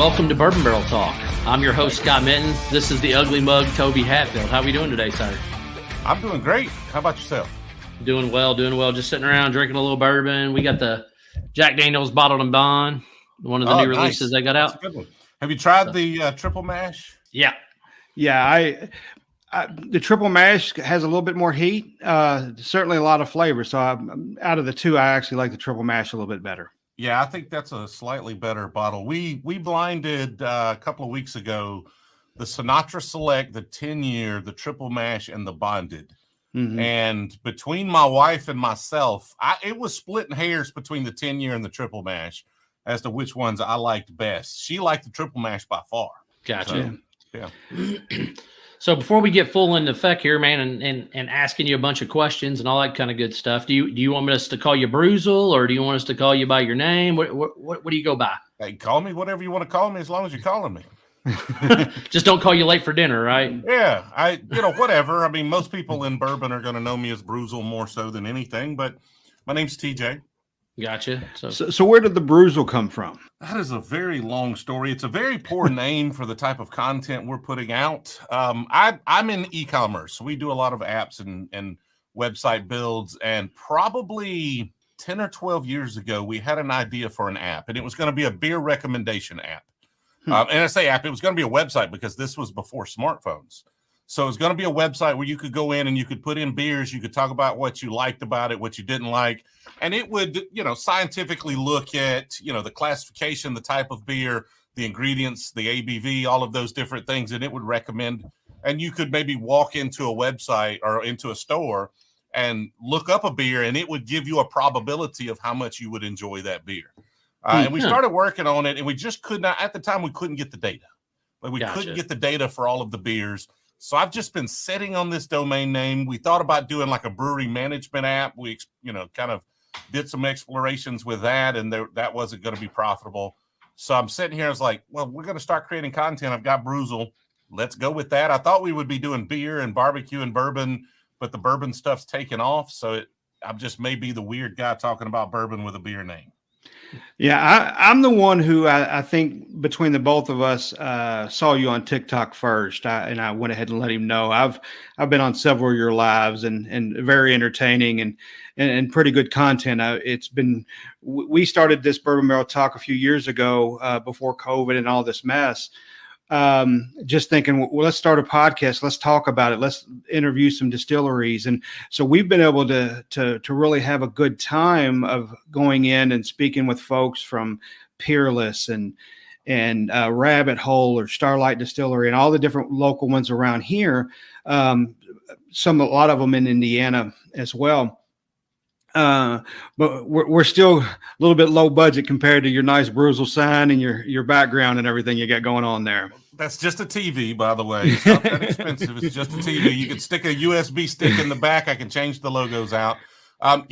welcome to Bourbon Barrel Talk. I'm your host, Scott Minton. This is the Ugly Mug, Toby Hatfield. How are we doing today, sir? I'm doing great. How about yourself? Doing well. Just sitting around drinking a little bourbon. We got the Jack Daniel's Bottled and Bond, one of the new releases they got out. That's a good one. Have you tried the triple mash? Yeah. Yeah, the triple mash has a little bit more heat, certainly a lot of flavor. So out of the two, I actually like the triple mash a little bit better. Yeah, I think that's a slightly better bottle. We blinded a couple of weeks ago the Sinatra Select, the 10-year, the triple mash, and the bonded. Mm-hmm. And between my wife and myself, it was splitting hairs between the 10-year and the triple mash as to which ones I liked best. She liked the triple mash by far. Gotcha. So, yeah. So before we get full into effect here, man, and asking you a bunch of questions and all that kind of good stuff, do you want us to call you Brewzle, or do you want us to call you by your name? What do you go by? Hey, call me whatever you want to call me, as long as you're calling me. Just don't call you late for dinner, right? Yeah, whatever. I mean, most people in bourbon are going to know me as Brewzle more so than anything, but my name's TJ. Gotcha. So where did the Brewzle come from? That is a very long story. It's a very poor name for the type of content we're putting out. I'm in e-commerce. We do a lot of apps and website builds, and probably 10 or 12 years ago, we had an idea for an app, and it was going to be a beer recommendation app. And I say app, it was going to be a website because this was before smartphones. So it's going to be a website where you could go in and you could put in beers. You could talk about what you liked about it, what you didn't like. And it would, scientifically look at, the classification, the type of beer, the ingredients, the ABV, all of those different things. And it would recommend, and you could maybe walk into a website or into a store and look up a beer, and it would give you a probability of how much you would enjoy that beer. And we started working on it, and we just could not, at the time, we couldn't get the data. Like we couldn't get the data for all of the beers. So I've just been sitting on this domain name. We thought about doing like a brewery management app. We, kind of did some explorations with that, and that wasn't going to be profitable. So I'm sitting here. I was like, well, we're going to start creating content. I've got Brewzle. Let's go with that. I thought we would be doing beer and barbecue and bourbon, but the bourbon stuff's taken off. So I'm just maybe the weird guy talking about bourbon with a beer name. Yeah, I'm the one who I think between the both of us saw you on TikTok first, and I went ahead and let him know. I've been on several of your lives and very entertaining and pretty good content. We started this Bourbon Barrel Talk a few years ago before COVID and all this mess. Just thinking, well, let's start a podcast. Let's talk about it. Let's interview some distilleries. And so we've been able to really have a good time of going in and speaking with folks from Peerless and Rabbit Hole or Starlight Distillery and all the different local ones around here. A lot of them in Indiana as well. But we're still a little bit low budget compared to your nice Brewzle sign and your background and everything you got going on there. That's just a TV, by the way. It's not that expensive. It's just a TV. You can stick a USB stick in the back. I can change the logos out. One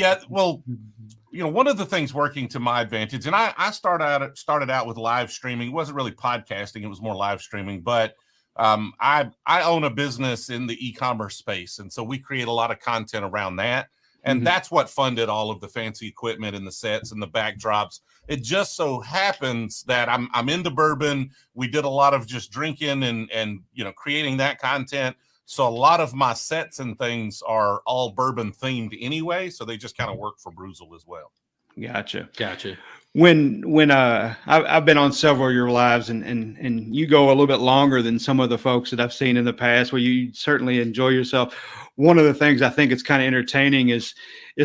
of the things working to my advantage, and I started out with live streaming. It wasn't really podcasting. It was more live streaming. But I own a business in the e-commerce space. And so we create a lot of content around that. And that's what funded all of the fancy equipment and the sets and the backdrops. It just so happens that I'm into bourbon. We did a lot of just drinking and creating that content. So a lot of my sets and things are all bourbon themed anyway. So they just kind of work for Brewzle as well. Gotcha. When I've been on several of your lives and you go a little bit longer than some of the folks that I've seen in the past where you certainly enjoy yourself. One of the things I think it's kind of entertaining is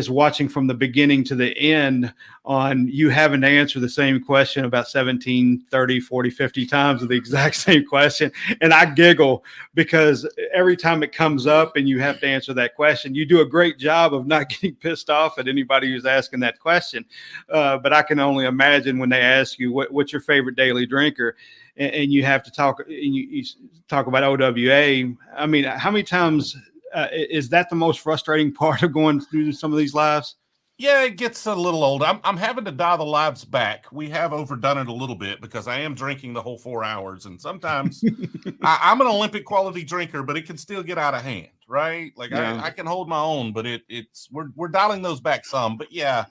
watching from the beginning to the end on you having to answer the same question about 17, 30, 40, 50 times of the exact same question. And I giggle because every time it comes up and you have to answer that question, you do a great job of not getting pissed off at anybody who's asking that question. But I can only imagine when they ask you what's your favorite daily drinker and you have to talk and you talk about OWA. I mean, how many times is that the most frustrating part of going through some of these lives? Yeah, it gets a little old. I'm having to dial the lives back. We have overdone it a little bit because I am drinking the whole 4 hours. And sometimes I'm an Olympic quality drinker, but it can still get out of hand, right? Like I can hold my own, but we're dialing those back some. But yeah,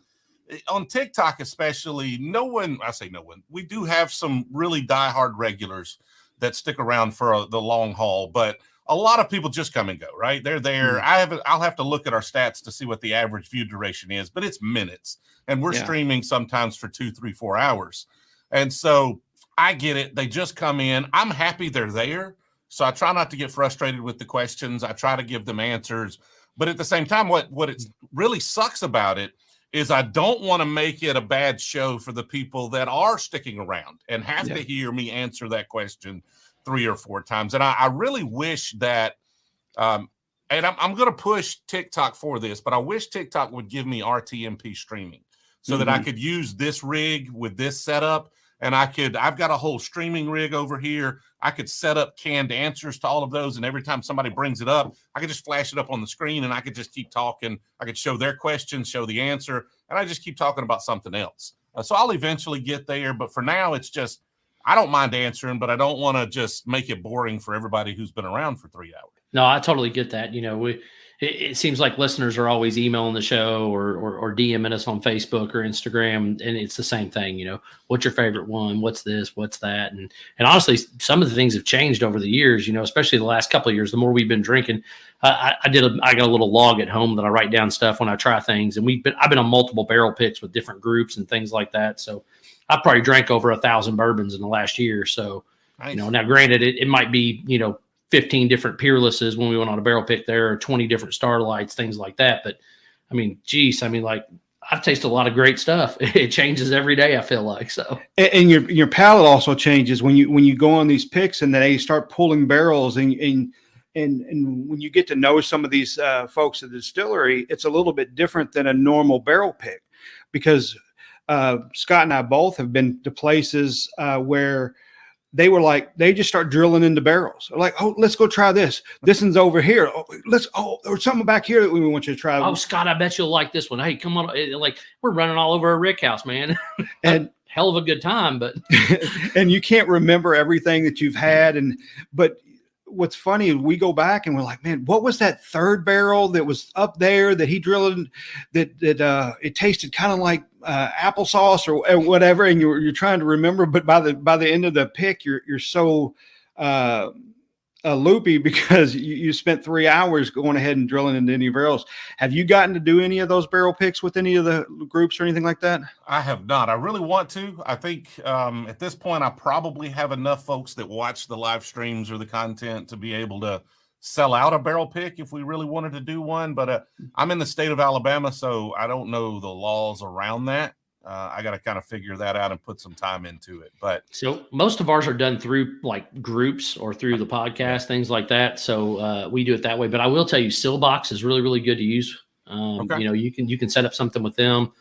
on TikTok, especially, I say no one, we do have some really diehard regulars that stick around for the long haul, but a lot of people just come and go, right? They're there. I'll have to look at our stats to see what the average view duration is, but it's minutes, and we're streaming sometimes for 2, 3, 4 hours. And so I get it. They just come in. I'm happy they're there. So I try not to get frustrated with the questions. I try to give them answers, but at the same time, what it really sucks about it is I don't want to make it a bad show for the people that are sticking around and have to hear me answer that question 3 or 4 times. And I really wish that, and I'm going to push TikTok for this, but I wish TikTok would give me RTMP streaming so that I could use this rig with this setup. And I've got a whole streaming rig over here. I could set up canned answers to all of those. And every time somebody brings it up, I could just flash it up on the screen and I could just keep talking. I could show their questions, show the answer, and I just keep talking about something else. So I'll eventually get there. But for now, it's just, I don't mind answering, but I don't want to just make it boring for everybody who's been around for 3 hours. No, I totally get that. You know, it seems like listeners are always emailing the show or DMing us on Facebook or Instagram, and it's the same thing. You know, what's your favorite one? What's this? What's that? And honestly, some of the things have changed over the years. You know, especially the last couple of years. The more we've been drinking, I got a little log at home that I write down stuff when I try things, and I've been on multiple barrel picks with different groups and things like that. So I probably drank over 1,000 bourbons in the last year. So nice. You know, now granted, it might be 15 different peerlesses when we went on a barrel pick there, or 20 different Starlights, things like that. But I mean, geez, like I've tasted a lot of great stuff. It changes every day, I feel like. So, and your palate also changes when you go on these picks and then they start pulling barrels and when you get to know some of these folks at the distillery, it's a little bit different than a normal barrel pick, because Scott and I both have been to places where they were like, they just start drilling into barrels. They're like, oh, let's go try this. This one's over here. There's something back here that we want you to try. Oh, Scott, I bet you'll like this one. Hey, come on. Like, we're running all over a rick house, man. And hell of a good time, but and you can't remember everything that you've had. But what's funny is we go back and we're like, man, what was that third barrel that was up there that he drilled that it tasted kind of like applesauce or whatever, and you're trying to remember, but by the end of the pick, you're so loopy because you spent 3 hours going ahead and drilling into any barrels. Have you gotten to do any of those barrel picks with any of the groups or anything like that? I have not. I really want to. I think at this point, I probably have enough folks that watch the live streams or the content to be able to sell out a barrel pick if we really wanted to do one. But I'm in the state of Alabama, so I don't know the laws around that. I got to kind of figure that out and put some time into it. But so most of ours are done through like groups or through the podcast, things like that. So we do it that way. But I will tell you, Sillbox is really, really good to use. Okay. You can set up something with them,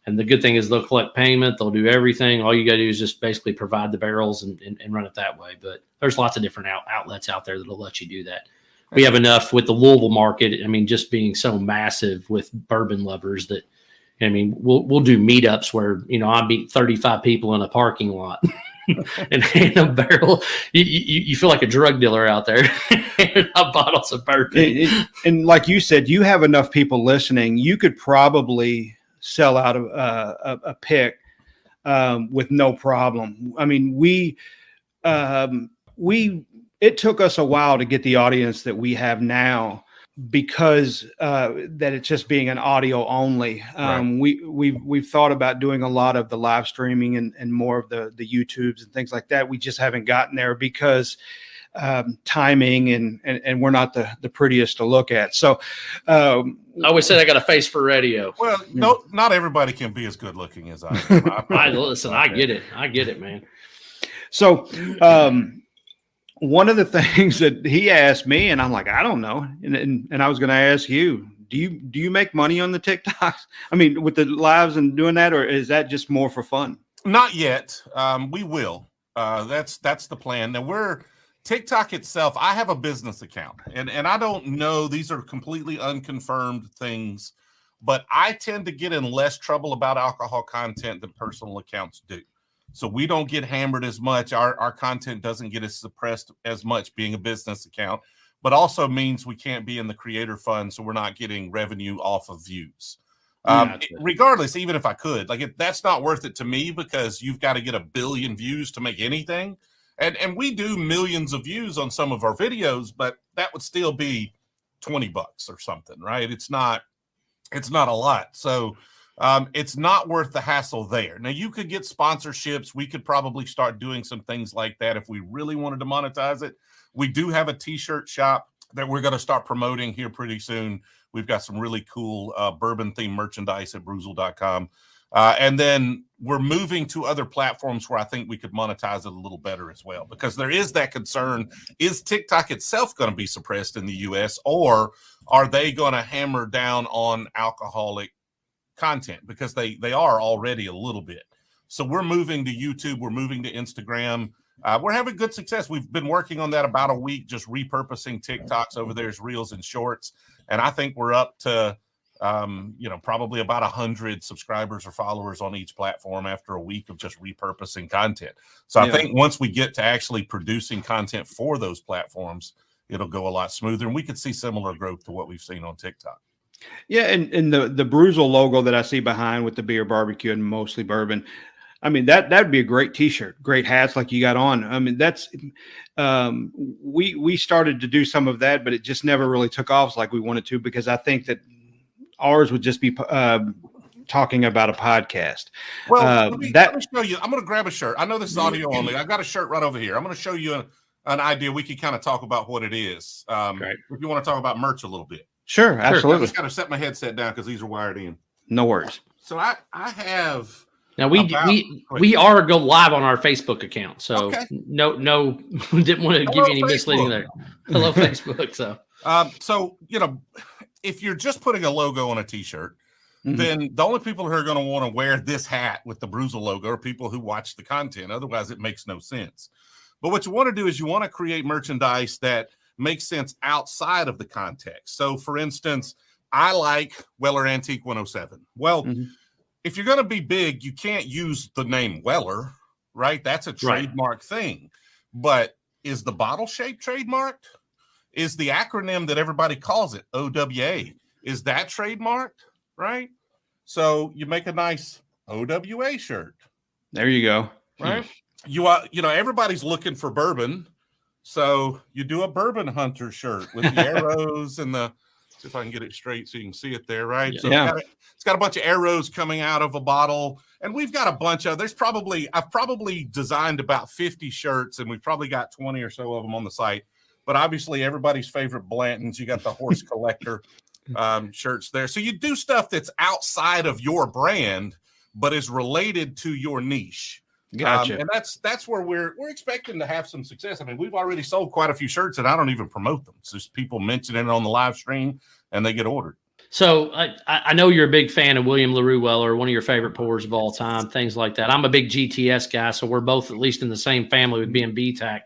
and the good thing is they'll collect payment. They'll do everything. All you got to do is just basically provide the barrels and run it that way. But there's lots of different outlets out there that'll let you do that. We have enough with the Louisville market. I mean, just being so massive with bourbon lovers that, I mean, we'll do meetups where, I meet 35 people in a parking lot and a barrel. You feel like a drug dealer out there and bottles of bourbon. And like you said, you have enough people listening. You could probably sell out a pick with no problem. I mean, it took us a while to get the audience that we have now, because that it's just being an audio only. Right. We've thought about doing a lot of the live streaming and more of the YouTubes and things like that. We just haven't gotten there because timing and we're not the prettiest to look at. So I always said I got a face for radio. Well, no, not everybody can be as good looking as I am. I get it, man. So one of the things that he asked me, and I'm like, I don't know. And I was going to ask you, do you make money on the TikToks? I mean, with the lives and doing that, or is that just more for fun? Not yet. We will. That's the plan. Now TikTok itself, I have a business account and I don't know, these are completely unconfirmed things, but I tend to get in less trouble about alcohol content than personal accounts do. So we don't get hammered as much. Our content doesn't get as suppressed as much being a business account, but also means we can't be in the creator fund. So we're not getting revenue off of views. Regardless, even if I could, like, that's not worth it to me, because you've got to get 1 billion views to make anything. And we do millions of views on some of our videos, but that would still be $20 or something, right? It's not a lot. So it's not worth the hassle there. Now, you could get sponsorships. We could probably start doing some things like that if we really wanted to monetize it. We do have a t-shirt shop that we're going to start promoting here pretty soon. We've got some really cool bourbon themed merchandise at Brewzle.com. And then we're moving to other platforms where I think we could monetize it a little better as well, because there is that concern. Is TikTok itself going to be suppressed in the US, or are they going to hammer down on alcoholic content? Because they are already a little bit. So we're moving to YouTube. We're moving to Instagram. We're having good success. We've been working on that about a week, just repurposing TikToks over there as reels and shorts. And I think we're up to probably about 100 subscribers or followers on each platform after a week of just repurposing content. So I think once we get to actually producing content for those platforms, it'll go a lot smoother, and we could see similar growth to what we've seen on TikTok. Yeah, and the Brewzle logo that I see behind with the beer, barbecue, and mostly bourbon, I mean, that'd be a great t-shirt, great hats like you got on. I mean, that's we started to do some of that, but it just never really took off like we wanted to, because I think that ours would just be talking about a podcast. Well, let me show you. I'm going to grab a shirt. I know this is audio only. I've got a shirt right over here. I'm going to show you an idea. We can kind of talk about what it is. If you want to talk about merch a little bit. Sure, absolutely. I just got to set my headset down because these are wired in. No worries. So I have. Now we are go live on our Facebook account, so no, didn't want to give you any misleading there. Hello, Facebook. So if you're just putting a logo on a t-shirt, then the only people who are going to want to wear this hat with the Brewzle logo are people who watch the content. Otherwise, it makes no sense. But what you want to do is you want to create merchandise that makes sense outside of the context. So, for instance, I like Weller Antique 107. Well, if you're going to be big, you can't use the name Weller, right? That's a trademark thing. But is the bottle shape trademarked? Is the acronym that everybody calls it, OWA, is that trademarked, right? So you make a nice OWA shirt. There you go. Right? Everybody's looking for bourbon. So you do a bourbon hunter shirt with the arrows and see if I can get it straight so you can see it there, right? So it's got a bunch of arrows coming out of a bottle, and we've got a bunch of, I've probably designed about 50 shirts, and we've probably got 20 or so of them on the site. But obviously everybody's favorite Blanton's, you got the horse collector shirts there. So you do stuff that's outside of your brand, but is related to your niche. Gotcha. And that's where we're expecting to have some success. I mean, we've already sold quite a few shirts, and I don't even promote them. It's just people mention it on the live stream, and they get ordered. So I know you're a big fan of William LaRue Weller, one of your favorite pours of all time, things like that. I'm a big GTS guy, so we're both at least in the same family with being BTAC.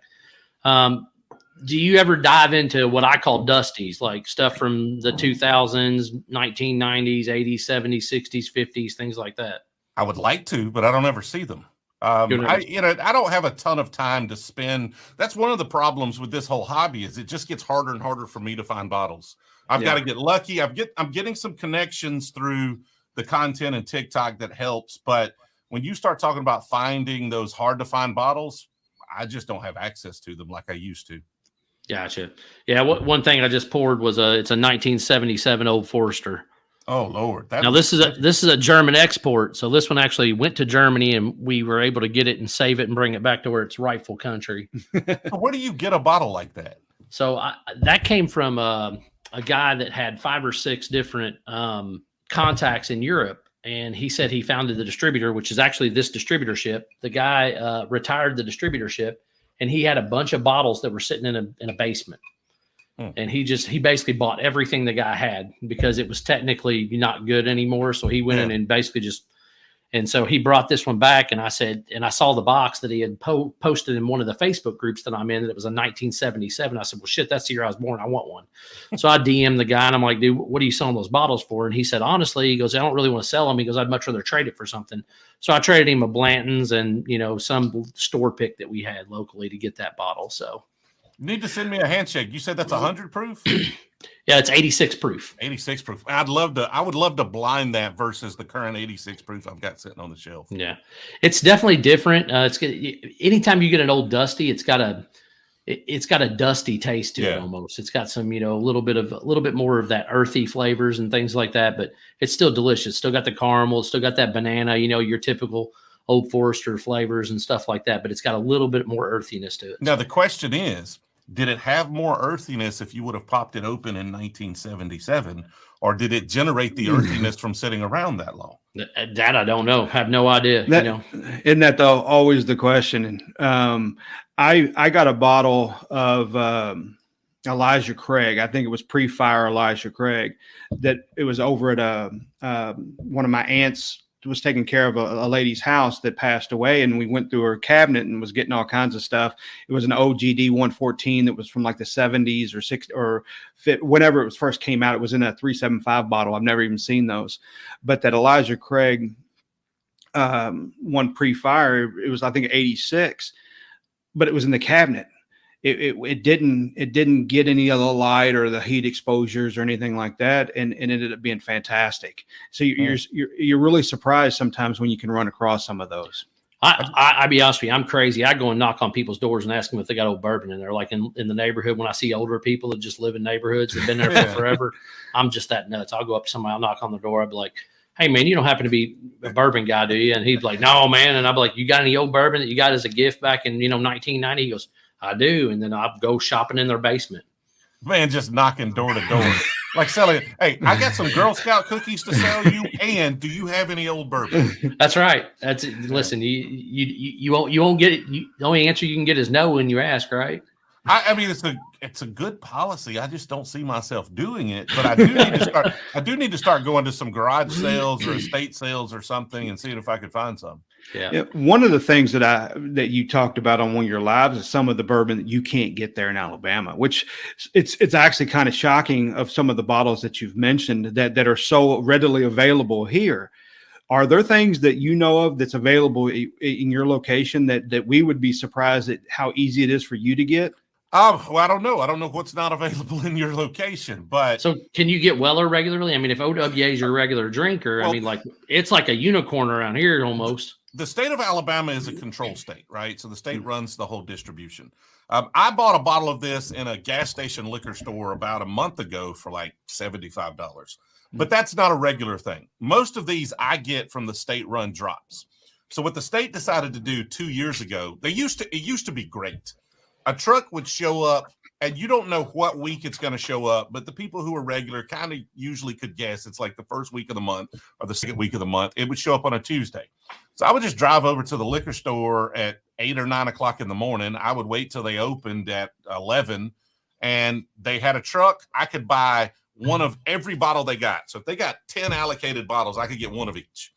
Do you ever dive into what I call dusties, like stuff from the 2000s, 1990s, 80s, 70s, 60s, 50s, things like that? I would like to, but I don't ever see them. I don't have a ton of time to spend. That's one of the problems with this whole hobby is it just gets harder and harder for me to find bottles. I've got to get lucky. I'm getting some connections through the content and TikTok that helps. But when you start talking about finding those hard to find bottles, I just don't have access to them like I used to. Gotcha. Yeah. One thing I just poured was it's a 1977 Old Forester. Oh Lord! Now this is a German export, so this one actually went to Germany, and we were able to get it and save it and bring it back to where it's rightful country. So where do you get a bottle like that? So that came from a guy that had 5 or 6 different contacts in Europe, and he said he founded the distributor, which is actually this distributorship. The guy retired the distributorship, and he had a bunch of bottles that were sitting in a basement. And he basically bought everything the guy had because it was technically not good anymore. So he went in and basically and so he brought this one back, and I said, and I saw the box that he had posted in one of the Facebook groups that I'm in, that it was a 1977. I said, well, shit, that's the year I was born. I want one. So I DM'd the guy, and I'm like, dude, what are you selling those bottles for? And he said, honestly, he goes, I don't really want to sell them. He goes, I'd much rather trade it for something. So I traded him a Blanton's and, some store pick that we had locally to get that bottle. So. You need to send me a handshake. You said that's 100 proof? Yeah, it's 86 proof. 86 proof. I would love to blind that versus the current 86 proof I've got sitting on the shelf. Yeah, it's definitely different. Anytime you get an Old Dusty, it's got a dusty taste to it almost. It's got some, a little bit more of that earthy flavors and things like that, but it's still delicious. Still got the caramel, still got that banana, your typical Old Forester flavors and stuff like that, but it's got a little bit more earthiness to it. Now the question is, did it have more earthiness if you would have popped it open in 1977, or did it generate the earthiness from sitting around that long? That I don't know. I have no idea. Isn't that though always the question? I got a bottle of Elijah Craig. I think it was pre-fire Elijah Craig. That it was over at one of my aunts was taking care of a lady's house that passed away, and we went through her cabinet and was getting all kinds of stuff. It was an OGD 114 that was from like the 70s or 60s or whenever it was first came out. It was in a 375 bottle. I've never even seen those, but that Elijah Craig one pre-fire, it was I think 86, but it was in the cabinet. It didn't get any of the light or the heat exposures or anything like that, and it ended up being fantastic. So you're really surprised sometimes when you can run across some of those. I'll be honest with you, I'm crazy. I go and knock on people's doors and ask them if they got old bourbon in there. Like in the neighborhood, when I see older people that just live in neighborhoods that have been there for forever, I'm just that nuts. I'll go up to somebody, I'll knock on the door, I'll be like, "Hey man, you don't happen to be a bourbon guy, do you?" And he'd be like, "No man." And I'd be like, "You got any old bourbon that you got as a gift back in 1990?" He goes, "I do." And then I'll go shopping in their basement. Man, just knocking door to door. Like selling, "Hey, I got some Girl Scout cookies to sell you, and do you have any old bourbon?" That's right. That's it. Listen, you won't get it. The only answer you can get is no when you ask, right? I mean, it's a good policy. I just don't see myself doing it, but I do need to start going to some garage sales or estate sales or something and seeing if I could find some. Yeah. One of the things that you talked about on one of your lives is some of the bourbon that you can't get there in Alabama, which it's actually kind of shocking of some of the bottles that you've mentioned that are so readily available here. Are there things that you know of that's available in your location that we would be surprised at how easy it is for you to get? Well, I don't know. I don't know what's not available in your location, but so can you get Weller regularly? I mean, if OWA is your regular drinker, I mean, like it's like a unicorn around here almost. The state of Alabama is a control state, right? So the state runs the whole distribution. I bought a bottle of this in a gas station liquor store about a month ago for like $75, but that's not a regular thing. Most of these I get from the state-run drops. So what the state decided to do 2 years ago, it used to be great. A truck would show up, and you don't know what week it's going to show up, but the people who are regular kind of usually could guess it's like the first week of the month or the second week of the month. It would show up on a Tuesday. So I would just drive over to the liquor store at 8 or 9 o'clock in the morning. I would wait till they opened at 11, and they had a truck. I could buy one of every bottle they got. So if they got 10 allocated bottles, I could get one of each.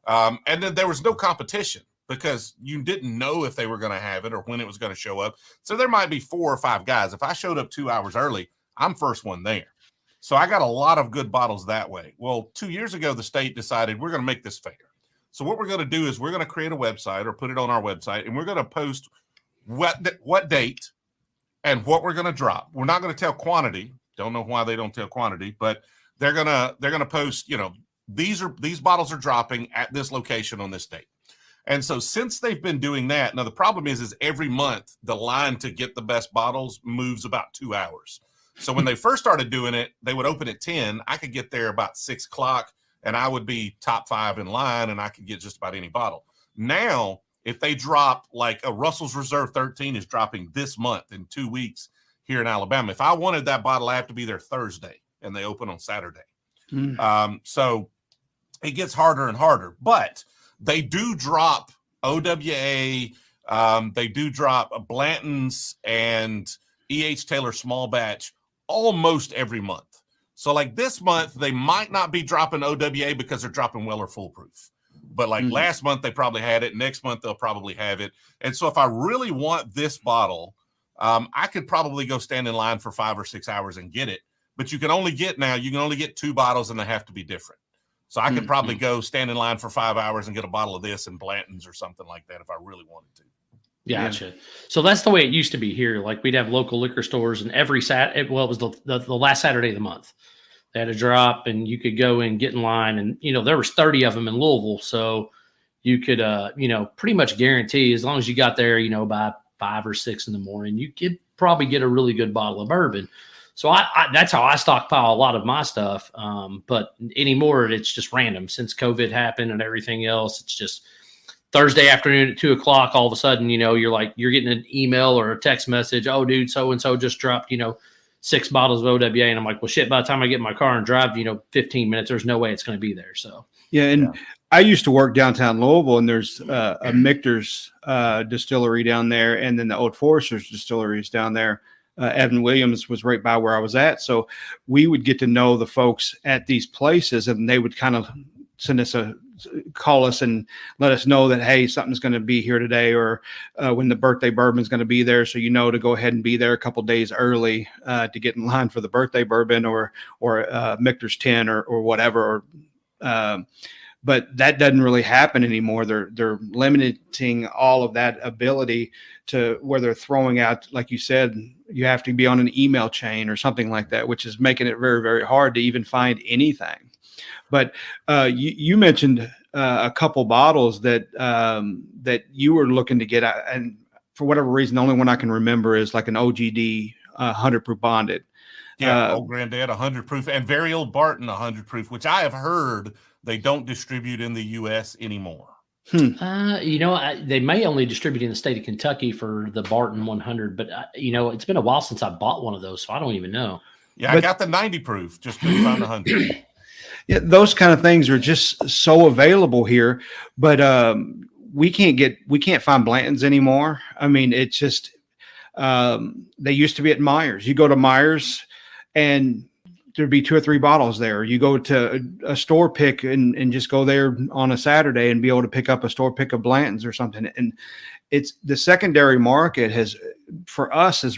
And then there was no competition, because you didn't know if they were going to have it or when it was going to show up. So there might be 4 or 5 guys. If I showed up 2 hours early, I'm first one there. So I got a lot of good bottles that way. Well, 2 years ago, the state decided we're going to make this fair. So what we're going to do is we're going to create a website or put it on our website, and we're going to post what date and what we're going to drop. We're not going to tell quantity. Don't know why they don't tell quantity, but they're going to post, these bottles are dropping at this location on this date. And so since they've been doing that, now the problem is every month the line to get the best bottles moves about 2 hours. So when they first started doing it, they would open at 10. I could get there about 6 o'clock, and I would be top 5 in line, and I could get just about any bottle. Now, if they drop, like a Russell's Reserve 13 is dropping this month in 2 weeks here in Alabama. If I wanted that bottle, I have to be there Thursday, and they open on Saturday. So it gets harder and harder, but they do drop OWA. They do drop Blanton's and E.H. Taylor small batch almost every month. So like this month, they might not be dropping OWA because they're dropping Weller Full Proof. But like last month, they probably had it. Next month, they'll probably have it. And so if I really want this bottle, I could probably go stand in line for 5 or 6 hours and get it. But you can only get 2 bottles, and they have to be different. So I could probably go stand in line for 5 hours and get a bottle of this in Blanton's or something like that if I really wanted to. Gotcha. So that's the way it used to be here. Like we'd have local liquor stores, and every it was the last Saturday of the month. They had a drop, and you could go and get in line, and there was 30 of them in Louisville, so you could pretty much guarantee as long as you got there, by 5 or 6 in the morning, you could probably get a really good bottle of bourbon. So I that's how I stockpile a lot of my stuff. But anymore, it's just random since COVID happened and everything else. It's just Thursday afternoon at 2:00, all of a sudden, you're getting an email or a text message. Oh, dude, so-and-so just dropped, 6 bottles of OWA. And I'm like, well, shit, by the time I get in my car and drive, 15 minutes, there's no way it's going to be there. So, I used to work downtown Louisville, and there's a Michter's distillery down there. And then the Old Forester's distilleries down there. Evan Williams was right by where I was at. So we would get to know the folks at these places, and they would kind of send us call us and let us know that, hey, something's going to be here today, or when the birthday bourbon is going to be there. So, to go ahead and be there a couple days early to get in line for the birthday bourbon or Michter's 10 or whatever. But that doesn't really happen anymore. They're limiting all of that ability to where they're throwing out, like you said, you have to be on an email chain or something like that, which is making it very, very hard to even find anything. But you mentioned a couple bottles that you were looking to get, and for whatever reason, the only one I can remember is like an OGD 100 proof bonded. Yeah, Old Granddad 100 proof, and very old Barton 100 proof, which I have heard they don't distribute in the U.S. anymore. They may only distribute in the state of Kentucky for the Barton 100, but it's been a while since I bought one of those, so I don't even know. Yeah, I got the 90 proof, just couldn't find the 100. Yeah, those kind of things are just so available here, but we can't find Blanton's anymore. I mean, it's just they used to be at Myers. You go to Myers, and there'd be 2 or 3 bottles there. You go to a store pick and just go there on a Saturday and be able to pick up a store pick of Blanton's or something. And it's the secondary market has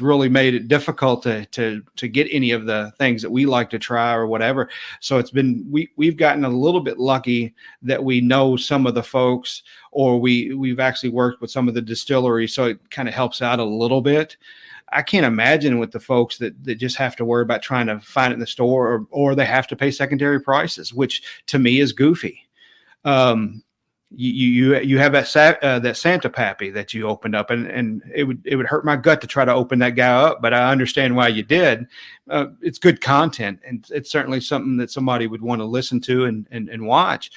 really made it difficult to get any of the things that we like to try or whatever. So it's been, we've gotten a little bit lucky that we know some of the folks, or we've actually worked with some of the distilleries. So it kind of helps out a little bit. I can't imagine with the folks that just have to worry about trying to find it in the store, or they have to pay secondary prices, which to me is goofy. You have that Santa Pappy that you opened up, and it would hurt my gut to try to open that guy up, but I understand why you did. It's good content, and it's certainly something that somebody would want to listen to and watch.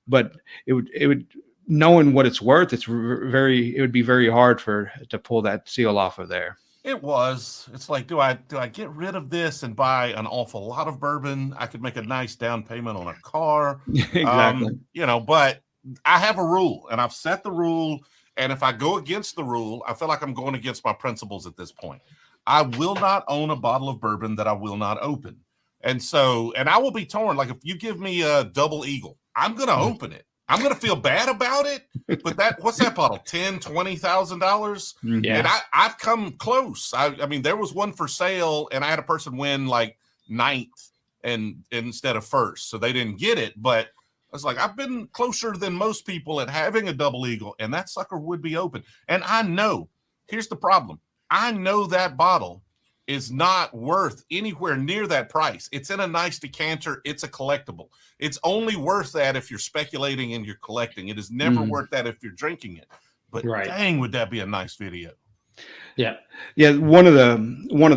But it would knowing what it's worth, it would be very hard to pull that seal off of there. It's like, do I get rid of this and buy an awful lot of bourbon? I could make a nice down payment on a car. Exactly. But I have a rule, and I've set the rule. And if I go against the rule, I feel like I'm going against my principles at this point. I will not own a bottle of bourbon that I will not open. And I will be torn. Like if you give me a Double Eagle, I'm going to open it. I'm going to feel bad about it, but what's that bottle? $10,000, $20,000. Yeah. And I've come close. I mean, there was one for sale, and I had a person win like 9th and instead of 1st. So they didn't get it, but I was like, I've been closer than most people at having a Double Eagle, and that sucker would be open. And I know, here's the problem. I know that bottle is not worth anywhere near that price. It's in a nice decanter. It's a collectible. It's only worth that if you're speculating and you're collecting. It is never worth that if you're drinking it. But dang, would that be a nice video? Yeah. Yeah. One of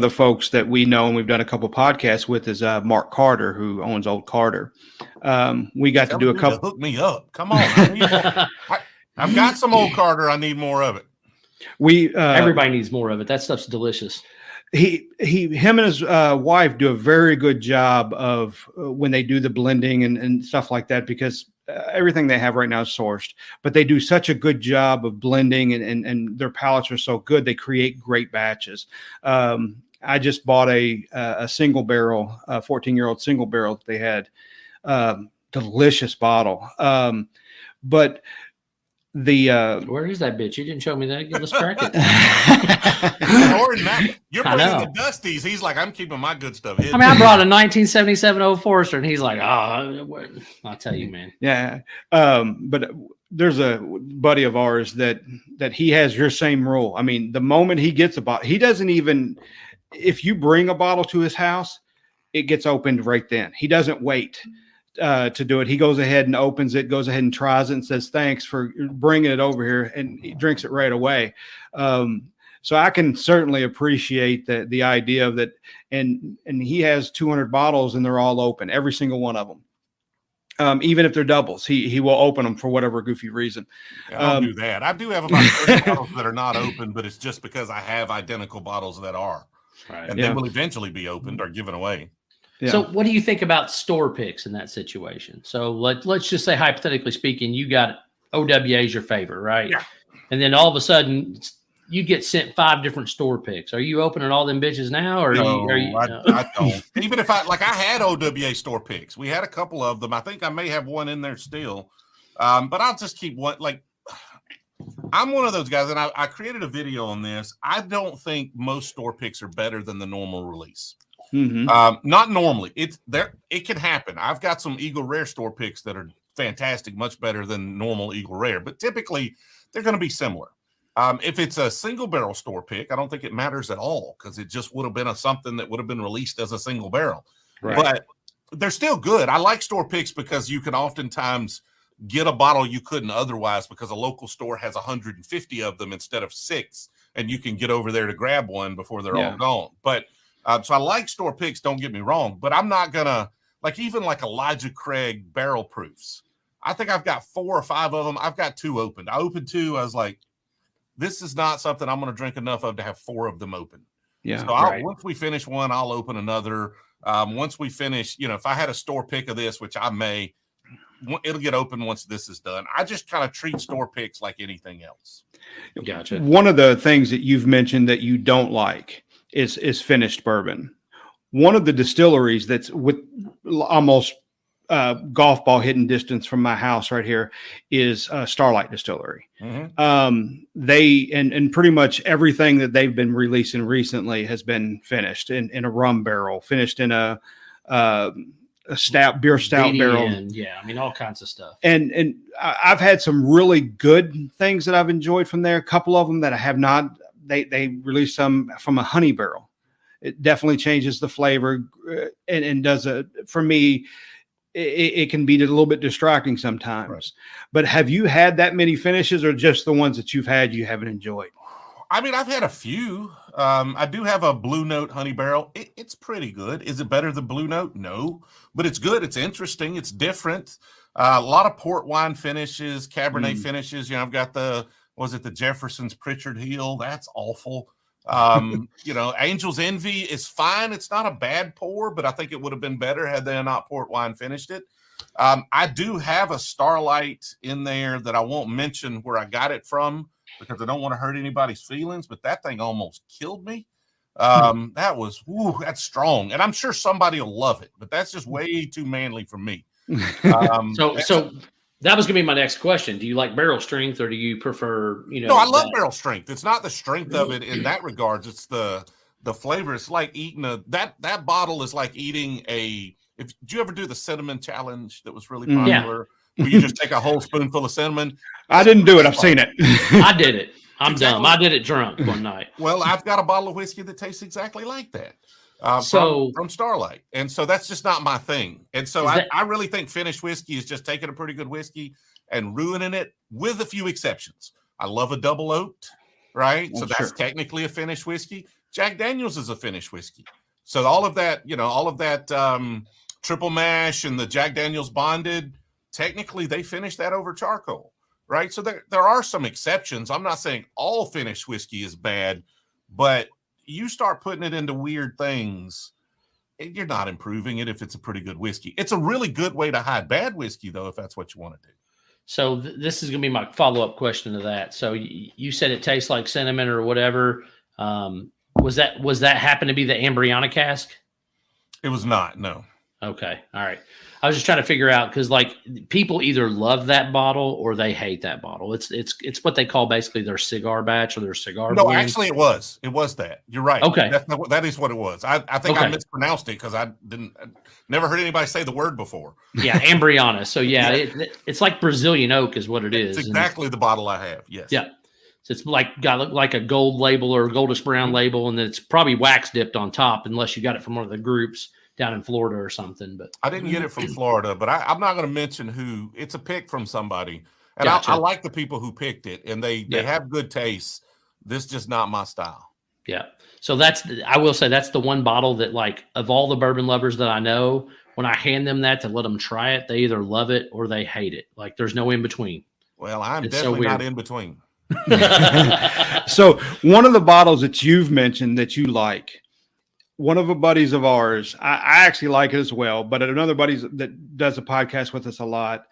the folks that we know and we've done a couple podcasts with is Mark Carter, who owns Old Carter. We got to do a couple. Hook me up. Come on. I've got some Old Carter. I need more of it. Everybody needs more of it. That stuff's delicious. Him and his wife do a very good job of when they do the blending and stuff like that, because everything they have right now is sourced, but they do such a good job of blending and their palates are so good. They create great batches. I just bought a single barrel, 14-year-old single barrel that they had, delicious bottle. But where is that bitch? You didn't show me that. Let's crack it. You're bringing the Dusties. He's like, I'm keeping my good stuff hidden. I mean, I brought a 1977 Old Forester, and he's like, oh, I'll tell you, man. Yeah. But there's a buddy of ours that he has your same rule. I mean, the moment he gets a bottle, he doesn't even, if you bring a bottle to his house, it gets opened right then. He doesn't wait to do it. He goes ahead and opens it, goes ahead and tries it and says, thanks for bringing it over here. And he drinks it right away. So I can certainly appreciate the idea of that. And he has 200 bottles and they're all open, every single one of them. Even if they're doubles, he will open them for whatever goofy reason. Yeah, I'll do that. I do have about 30 bottles that are not open, but it's just because I have identical bottles that are. Right. And they will eventually be opened or given away. Yeah. So what do you think about store picks in that situation? So let's just say, hypothetically speaking, you got OWA is your favorite, right? Yeah. And then all of a sudden you get sent 5 different store picks. Are you opening all them bitches now? Or I don't. Even if I had OWA store picks. We had a couple of them. I think I may have one in there still. But I'll just keep one. Like, I'm one of those guys, and I created a video on this. I don't think most store picks are better than the normal release. Mm-hmm. Not normally. It's there. It can happen. I've got some Eagle Rare store picks that are fantastic, much better than normal Eagle Rare, but typically they're going to be similar. If it's a single barrel store pick, I don't think it matters at all because it just would have been something that would have been released as a single barrel. Right. But they're still good. I like store picks because you can oftentimes get a bottle you couldn't otherwise because a local store has 150 of them instead of 6, and you can get over there to grab one before they're all gone. But so I like store picks, don't get me wrong, but I'm not going to, even Elijah Craig barrel proofs. I think I've got 4 or 5 of them. I've got 2 opened. I opened 2. I was like, this is not something I'm going to drink enough of to have 4 of them open. Yeah. So once we finish one, I'll open another. Once we finish, if I had a store pick of this, which I may, it'll get open once this is done. I just kind of treat store picks like anything else. Gotcha. One of the things that you've mentioned that you don't like is finished bourbon. One of the distilleries that's with almost golf ball hitting distance from my house right here is Starlight Distillery. Mm-hmm. They and pretty much everything that they've been releasing recently has been finished in a rum barrel, finished in a beer stout BBT, barrel. Yeah, I mean all kinds of stuff. And I've had some really good things that I've enjoyed from there. A couple of them that I have not. They released some from a honey barrel. It definitely changes the flavor and does for me. It can be a little bit distracting sometimes. Right. But have you had that many finishes, or just the ones that you've had you haven't enjoyed? I mean, I've had a few. I do have a Blue Note honey barrel. It's pretty good. Is it better than Blue Note? No, but it's good. It's interesting. It's different. A lot of port wine finishes, Cabernet finishes. I've got the Jefferson's Pritchard Heel. That's awful. Angel's Envy is fine. It's not a bad pour, but I think it would have been better had they not port wine finished it. I do have a Starlight in there that I won't mention where I got it from because I don't want to hurt anybody's feelings, but that thing almost killed me. That's strong. And I'm sure somebody will love it, but that's just way too manly for me. So that was going to be my next question. Do you like barrel strength, or do you prefer, No, I love barrel strength. It's not the strength of it in that regards. It's the flavor. It's like eating that bottle is like eating did you ever do the cinnamon challenge that was really popular? Yeah. Where you just take a whole spoonful of cinnamon? I didn't do it. I've seen it. I did it. I'm dumb. I did it drunk one night. Well, I've got a bottle of whiskey that tastes exactly like that. From Starlight. And so that's just not my thing. And so I really think finished whiskey is just taking a pretty good whiskey and ruining it, with a few exceptions. I love a double oaked, right? Well, so that's technically a finished whiskey. Jack Daniels is a finished whiskey. So all of that triple mash and the Jack Daniels bonded, technically they finished that over charcoal, right? So there are some exceptions. I'm not saying all finished whiskey is bad, but you start putting it into weird things, you're not improving it if it's a pretty good whiskey. It's a really good way to hide bad whiskey, though, if that's what you want to do. So this is going to be my follow-up question to that. So you said it tastes like cinnamon or whatever. Was that happen to be the embryonic cask? It was not, no. Okay. All right. I was just trying to figure out because like people either love that bottle or they hate that bottle. It's what they call basically their cigar batch or their cigar No, blend. actually, it was. It was that. You're right. Okay. That is what it was. I think I Okay. mispronounced it because I never heard anybody say the word before. Yeah, embryonic. So yeah, Yeah. it's like Brazilian oak is what it It's is. exactly the bottle I have. Yes. Yeah. So it's got like a gold label or a goldish brown label, and then it's probably wax dipped on top, unless you got it from one of the groups down in Florida or something. But I didn't get it from Florida, but I'm not going to mention who. It's a pick from somebody, and Gotcha. I like the people who picked it, and they have good taste. This is just not my style. Yeah. So I will say that's the one bottle that, like, of all the bourbon lovers that I know, when I hand them that to let them try it, they either love it or they hate it. Like, there's no in between. Well, I'm It's definitely so not weird. in between. So one of the bottles that you've mentioned that you like, one of the buddies of ours, I actually like it as well, but another buddy that does a podcast with us a lot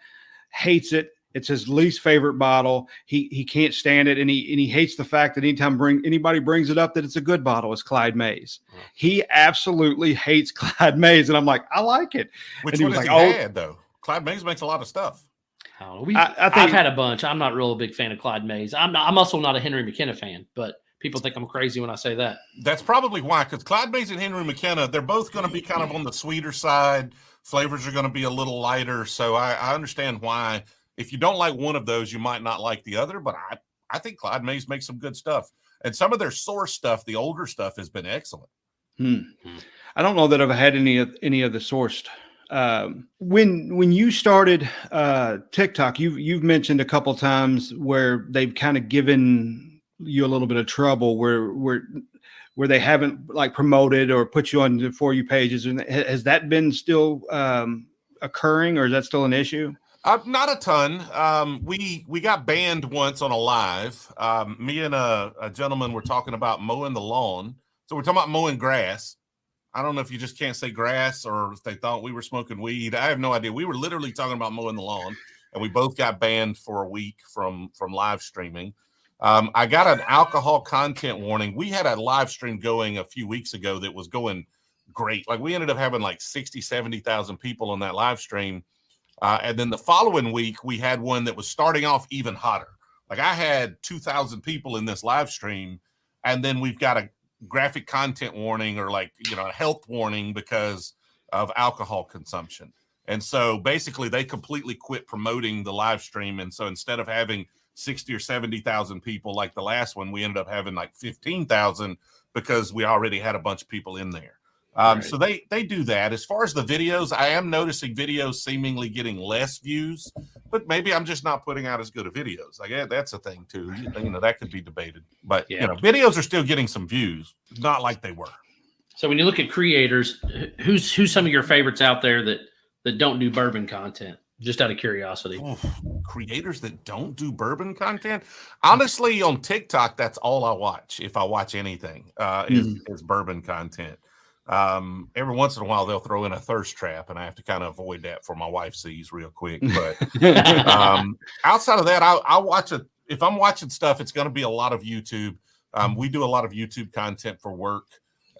hates it. It's his least favorite bottle. He can't stand it, and he hates the fact that anytime anybody brings it up that it's a good bottle, it's Clyde Mays. He absolutely hates Clyde Mays, and I'm like, I like it. Which and one has he had though? Clyde Mays makes a lot of stuff. I don't know. I've had a bunch. I'm not real big fan of Clyde Mays. I'm also not a Henry McKenna fan, but people think I'm crazy when I say that. That's probably why, because Clyde Mays and Henry McKenna, they're both going to be kind of on the sweeter side. Flavors are going to be a little lighter. So I understand why. If you don't like one of those, you might not like the other. But I think Clyde Mays makes some good stuff. And some of their source stuff, the older stuff, has been excellent. I don't know that I've had any of the sourced. When you started TikTok, you've mentioned a couple times where they've kind of given you a little bit of trouble where they haven't like promoted or put you on the For You pages. And has that been still occurring, or is that still an issue? Not a ton. We got banned once on a live. Me and a gentleman were talking about mowing the lawn. So we're talking about mowing grass. I don't know if you just can't say grass or if they thought we were smoking weed. I have no idea. We were literally talking about mowing the lawn, and we both got banned for a week from live streaming. I got an alcohol content warning. We had a live stream going a few weeks ago that was going great. Like we ended up having like 60, 70,000 people on that live stream. And then the following week, we had one that was starting off even hotter. Like I had 2,000 people in this live stream, and then we've got a graphic content warning or like, a health warning because of alcohol consumption. And so basically they completely quit promoting the live stream. And so instead of having 60 or 70,000 people like the last one, we ended up having like 15,000 because we already had a bunch of people in there. Right. So they do that. As far as the videos, I am noticing videos seemingly getting less views, but maybe I'm just not putting out as good of videos. Like, yeah, that's a thing too. That could be debated. But videos are still getting some views, not like they were. So when you look at creators, who's some of your favorites out there that don't do bourbon content? Just out of curiosity. Oof, creators that don't do bourbon content. Honestly, on TikTok, that's all I watch. If I watch anything, is bourbon content. Every once in a while they'll throw in a thirst trap, and I have to kind of avoid that before my wife sees real quick. But outside of that, I watch it. If I'm watching stuff, it's going to be a lot of YouTube. We do a lot of YouTube content for work,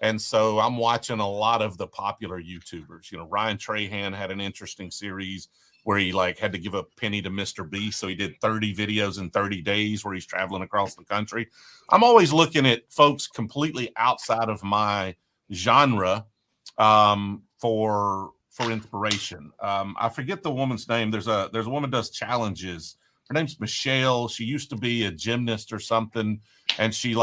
and so I'm watching a lot of the popular YouTubers. Ryan Trahan had an interesting series where he had to give a penny to Mr. Beast, so he did 30 videos in 30 days where he's traveling across the country. I'm always looking at folks completely outside of my genre for inspiration. I forget the woman's name. There's a woman does challenges. Her name's Michelle. She used to be a gymnast or something, and she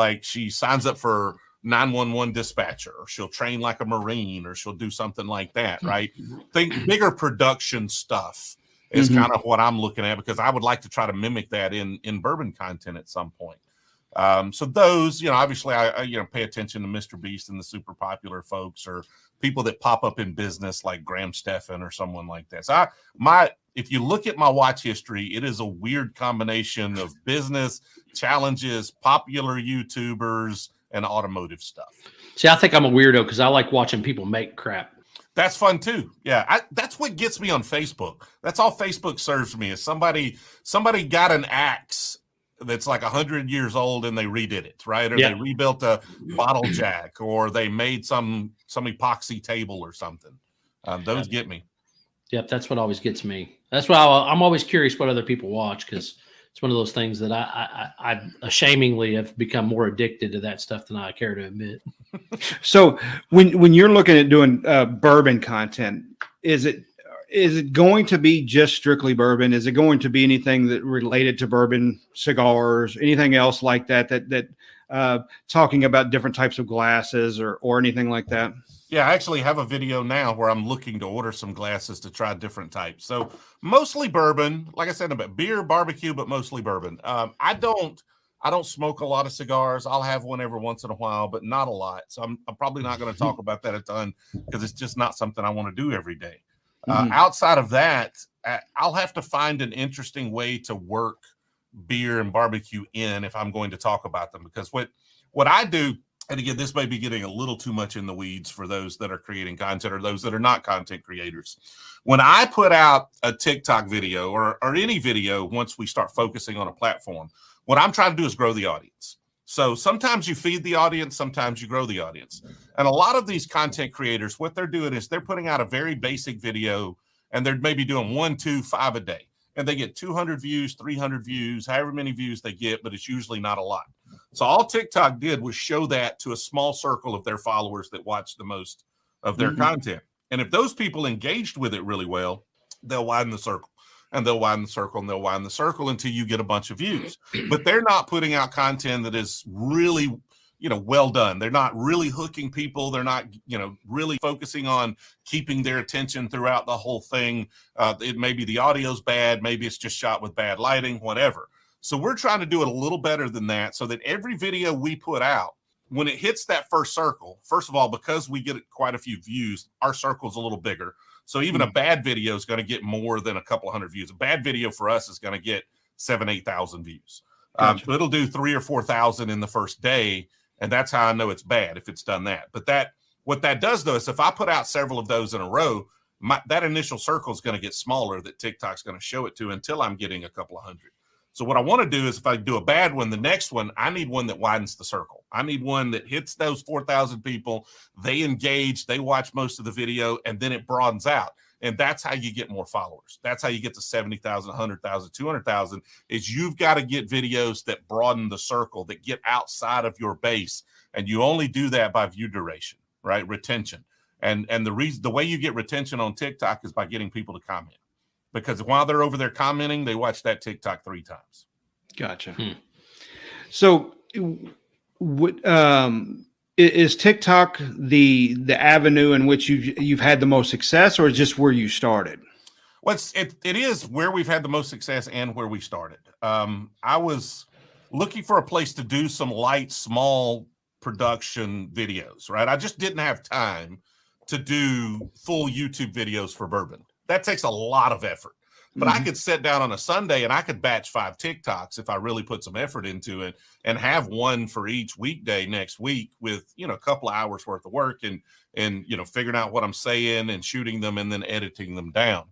signs up for 911 dispatcher, or she'll train like a Marine, or she'll do something like that, right? Think bigger production stuff is kind of what I'm looking at, because I would like to try to mimic that in bourbon content at some point. So those, obviously I pay attention to Mr. Beast and the super popular folks, or people that pop up in business like Graham Stephan or someone like that. So if you look at my watch history, it is a weird combination of business, challenges, popular YouTubers, and automotive stuff. See, I think I'm a weirdo because I like watching people make crap. That's fun too. Yeah, that's what gets me on Facebook. That's all Facebook serves me, is somebody got an axe that's like 100 years old and they redid it, right? Or they rebuilt a bottle jack, or they made some epoxy table or something. Those get me. Yep, that's what always gets me. That's why I'm always curious what other people watch, because it's one of those things that I ashamedly have become more addicted to that stuff than I care to admit. So when you're looking at doing bourbon content, is it going to be just strictly bourbon? Is it going to be anything that related to bourbon, cigars, anything else like that talking about different types of glasses or anything like that? Yeah, I actually have a video now where I'm looking to order some glasses to try different types. So mostly bourbon, like I said, about beer, barbecue, but mostly bourbon. I don't smoke a lot of cigars. I'll have one every once in a while, but not a lot. So I'm probably not going to talk about that a ton because it's just not something I want to do every day. Outside of that, I'll have to find an interesting way to work beer and barbecue in if I'm going to talk about them, because what I do, and again, this may be getting a little too much in the weeds for those that are creating content or those that are not content creators. When I put out a TikTok video or any video, once we start focusing on a platform, what I'm trying to do is grow the audience. So sometimes you feed the audience, sometimes you grow the audience. And a lot of these content creators, what they're doing is they're putting out a very basic video, and they're maybe doing 1, 2, 5 a day. And they get 200 views, 300 views, however many views they get, but it's usually not a lot. So all TikTok did was show that to a small circle of their followers that watch the most of their content. And if those people engaged with it really well, they'll widen the circle, and they'll widen the circle, and they'll widen the circle until you get a bunch of views. But they're not putting out content that is really, well done. They're not really hooking people. They're not, really focusing on keeping their attention throughout the whole thing. It maybe the audio's bad. Maybe it's just shot with bad lighting, whatever. So we're trying to do it a little better than that, so that every video we put out, when it hits that first circle, first of all, because we get quite a few views, our circle's a little bigger. So even a bad video is going to get more than a couple hundred views. A bad video for us is going to get 7,000, 8,000 views. Gotcha. So it'll do 3,000 or 4,000 in the first day. And that's how I know it's bad, if it's done that. But what that does, though, is if I put out several of those in a row, that initial circle is going to get smaller that TikTok's going to show it to until I'm getting a couple of hundred. So what I want to do is, if I do a bad one, the next one, I need one that widens the circle. I need one that hits those 4,000 people. They engage, they watch most of the video, and then it broadens out. And that's how you get more followers. That's how you get to 70,000, 100,000, 200,000, is you've got to get videos that broaden the circle, that get outside of your base. And you only do that by view duration, right? Retention. And the way you get retention on TikTok is by getting people to comment. Because while they're over there commenting, they watch that TikTok 3 times. Gotcha. So is TikTok the avenue in which you've had the most success, or is just where you started? Well, it is where we've had the most success and where we started. I was looking for a place to do some light, small production videos, right? I just didn't have time to do full YouTube videos for bourbon. That takes a lot of effort. But I could sit down on a Sunday and I could batch 5 TikToks if I really put some effort into it, and have one for each weekday next week with, a couple of hours worth of work and figuring out what I'm saying and shooting them and then editing them down.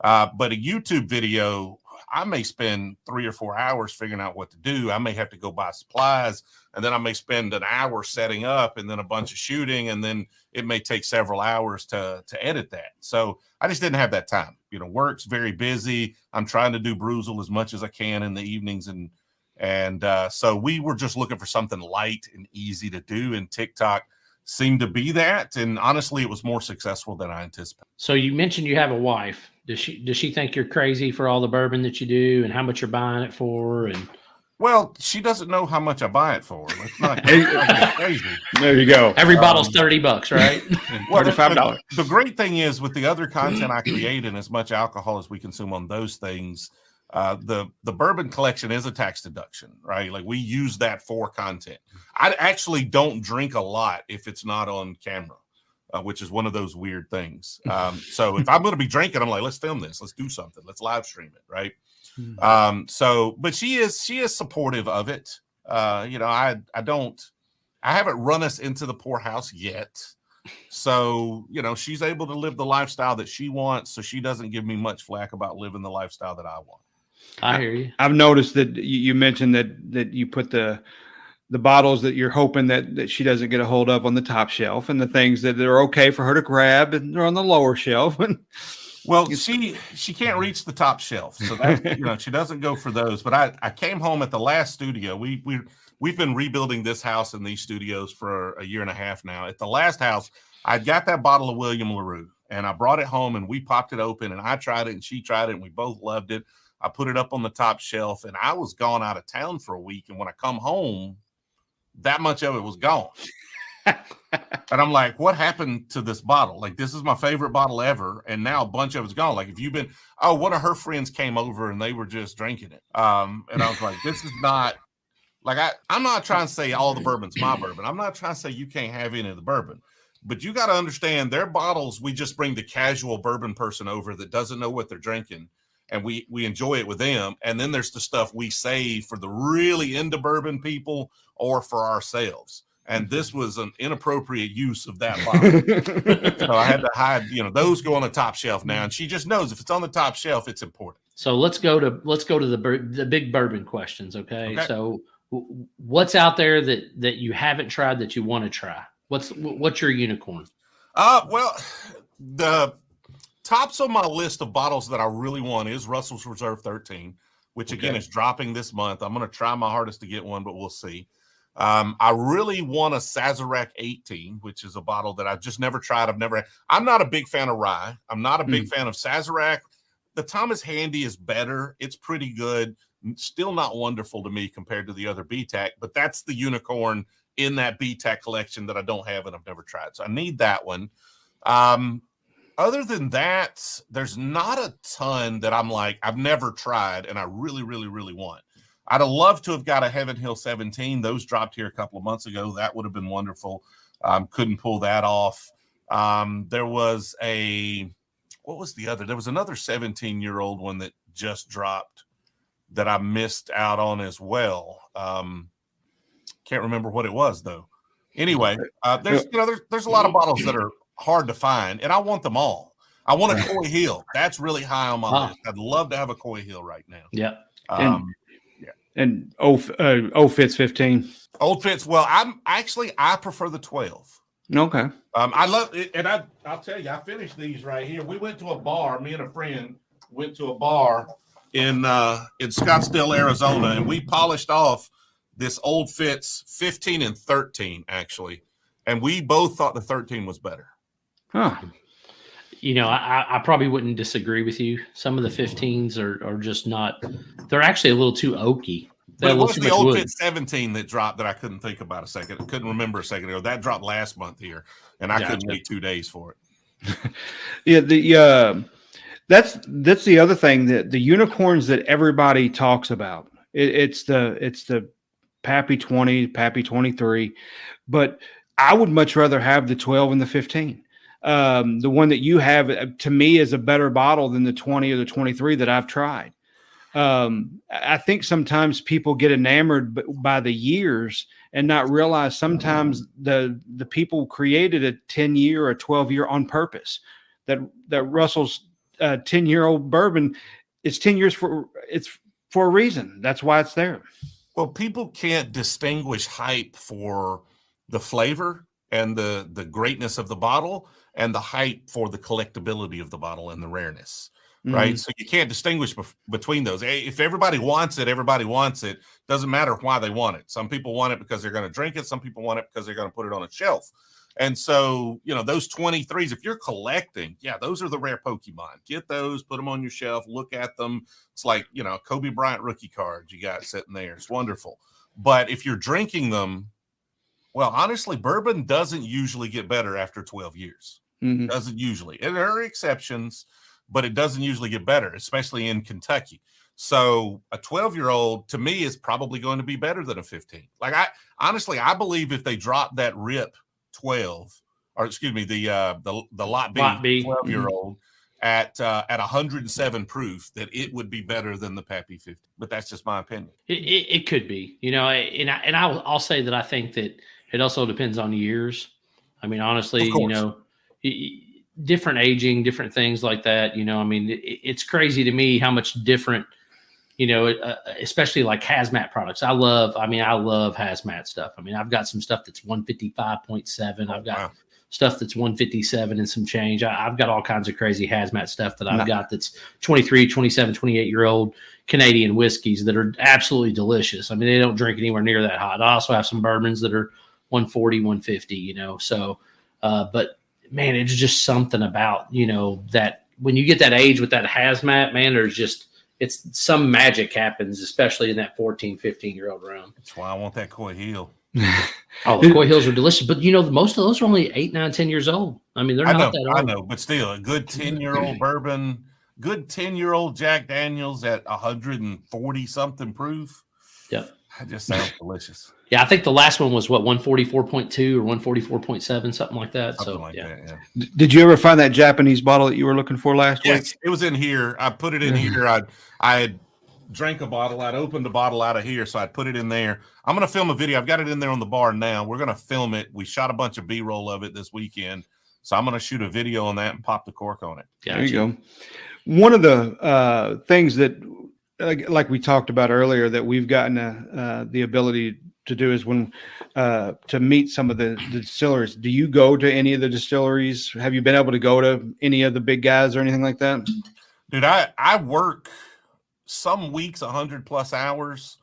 But a YouTube video, I may spend 3 or 4 hours figuring out what to do. I may have to go buy supplies, and then I may spend an hour setting up and then a bunch of shooting, and then it may take several hours to edit that. So I just didn't have that time. Work's very busy. I'm trying to do Brewzle as much as I can in the evenings. And so we were just looking for something light and easy to do. And TikTok seemed to be that. And honestly, it was more successful than I anticipated. So you mentioned you have a wife. Does she think you're crazy for all the bourbon that you do and how much you're buying it for? And well, she doesn't know how much I buy it for. It's not crazy. There you go. Every bottle's $30, right? Well, $35. The great thing is, with the other content I create and as much alcohol as we consume on those things, the bourbon collection is a tax deduction, right? Like, we use that for content. I actually don't drink a lot if it's not on camera, which is one of those weird things. So if I'm going to be drinking, I'm like, let's film this. Let's do something. Let's live stream it, right? But she is supportive of it. I haven't run us into the poorhouse yet. So, she's able to live the lifestyle that she wants. So she doesn't give me much flack about living the lifestyle that I want. I hear you. I've noticed that you mentioned that you put the the bottles that you're hoping that she doesn't get a hold of on the top shelf, and the things that are okay for her to grab and they're on the lower shelf. Well, she can't reach the top shelf, so that's she doesn't go for those. But I came home at the last studio. We've been rebuilding this house and these studios for a year and a half now. At the last house, I got that bottle of William LaRue, and I brought it home, and we popped it open, and I tried it, and she tried it, and we both loved it. I put it up on the top shelf, and I was gone out of town for a week, and when I come home, that much of it was gone. And I'm like, what happened to this bottle? Like, this is my favorite bottle ever, and now a bunch of it's gone. Like, if you've been, one of her friends came over and they were just drinking it. And I was like, this is not, like, I'm not trying to say all the bourbon's my bourbon. I'm not trying to say you can't have any of the bourbon. But you got to understand, their bottles, we just bring the casual bourbon person over that doesn't know what they're drinking, and we enjoy it with them. And then there's the stuff we save for the really into bourbon people or for ourselves. And this was an inappropriate use of that bottle. So I had to hide, those go on the top shelf now. And she just knows if it's on the top shelf, it's important. So let's go to the big bourbon questions. Okay. So what's out there that you haven't tried that you want to try? What's your unicorn? Well, the tops on my list of bottles that I really want is Russell's Reserve 13, which again is dropping this month. I'm going to try my hardest to get one, but we'll see. I really want a Sazerac 18, which is a bottle that I've just never tried. I'm not a big fan of rye. I'm not a big fan of Sazerac. The Thomas Handy is better. It's pretty good. Still not wonderful to me compared to the other BTAC, but that's the unicorn in that BTAC collection that I don't have and I've never tried. So I need that one. Other than that, there's not a ton that I'm like, I've never tried and I really, really, really want. I'd have loved to have got a Heaven Hill 17. Those dropped here a couple of months ago. That would have been wonderful. Couldn't pull that off. There was what was the other? There was another 17-year-old one that just dropped that I missed out on as well. Can't remember what it was though. Anyway, there's a lot of bottles that are hard to find, and I want them all. I want a Coy Hill. That's really high on my list. I'd love to have a Coy Hill right now. Yeah. And Old Fitz 15. Old Fitz. Well, I prefer the 12. Okay. I love it, and I'll tell you, I finished these right here. We went to a bar. Me and a friend went to a bar in Scottsdale, Arizona, and we polished off this Old Fitz 15 and 13 actually, and we both thought the 13 was better. Huh. I probably wouldn't disagree with you. Some of the 15s are just not. They're actually a little too oaky. But it was the Old Fitz 17 that dropped that I couldn't think about a second. I couldn't remember a second ago. That dropped last month here, and I couldn't wait 2 days for it. Yeah, that's the other thing, that the unicorns that everybody talks about. It's the Pappy 20, Pappy 23, but I would much rather have the 12 and the 15. The one that you have, to me, is a better bottle than the 20 or the 23 that I've tried. I think sometimes people get enamored by the years and not realize sometimes the people created a 10-year or 12-year on purpose. That Russell's 10-year-old bourbon is 10 years for a reason. That's why it's there. Well, people can't distinguish hype for the flavor and the greatness of the bottle and the hype for the collectability of the bottle and the rareness, right? So you can't distinguish between those. If everybody wants it, everybody wants it. Doesn't matter why they want it. Some people want it because they're going to drink it. Some people want it because they're going to put it on a shelf. And so, those 23s, if you're collecting, those are the rare Pokemon. Get those, put them on your shelf, look at them. It's like, Kobe Bryant rookie cards you got sitting there. It's wonderful. But if you're drinking them, well, honestly, bourbon doesn't usually get better after 12 years. Doesn't usually. And there are exceptions, but it doesn't usually get better, especially in Kentucky. So a 12-year-old to me is probably going to be better than a 15. Like I believe if they drop that RIP 12, or excuse me, the lot B 12-year-old at 107 proof, that it would be better than the Pappy 50. But that's just my opinion. It could be, and I'll say that I think that it also depends on years. I mean, honestly, different aging, different things like that. It's crazy to me how much different especially like hazmat products. I love hazmat stuff. I mean, I've got some stuff that's 155.7. I've got stuff that's 157 and some change. I've got all kinds of crazy hazmat stuff that I've got that's 23, 27, 28-year-old Canadian whiskeys that are absolutely delicious. I mean, they don't drink anywhere near that hot. I also have some bourbons that are 140, 150, so, but man, it's just something about, that when you get that age with that hazmat, man, it's some magic happens, especially in that 14, 15-year-old round. That's why I want that Coy Hill. Oh, the Coy Hills are delicious, but most of those are only 8, 9, 10 years old. I mean, they're not that old. I know, but still, a good 10-year-old bourbon, good 10-year-old Jack Daniels at 140 something proof. Yep, that just sounds delicious. Yeah, I think the last one was 144.2 or 144.7, something like that. Something like that. Yeah. Did you ever find that Japanese bottle that you were looking for last week? It was in here. I put it in here. I had drank a bottle. I'd opened a bottle out of here, so I'd put it in there. I'm going to film a video. I've got it in there on the bar now. We're going to film it. We shot a bunch of B-roll of it this weekend, so I'm going to shoot a video on that and pop the cork on it. Gotcha. There you go. One of the things that, like we talked about earlier, that we've gotten the ability to do is when to meet some of the distilleries. Do you go to any of the distilleries? Have you been able to go to any of the big guys or anything like that? Dude, I work some weeks 100+ hours.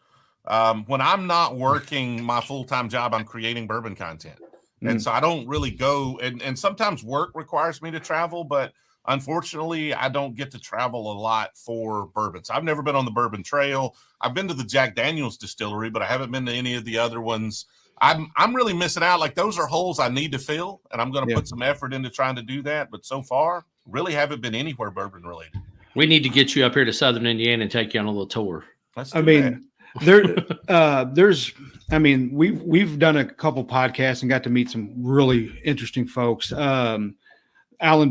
When I'm not working my full-time job, I'm creating bourbon content. And so I don't really go, and sometimes work requires me to travel, but unfortunately, I don't get to travel a lot for bourbons. I've never been on the Bourbon Trail. I've been to the Jack Daniels distillery, but I haven't been to any of the other ones. I'm really missing out. Like, those are holes I need to fill, and I'm going to put some effort into trying to do that. But so far, really haven't been anywhere bourbon related. We need to get you up here to Southern Indiana and take you on a little tour. We've done a couple podcasts and got to meet some really interesting folks. Alan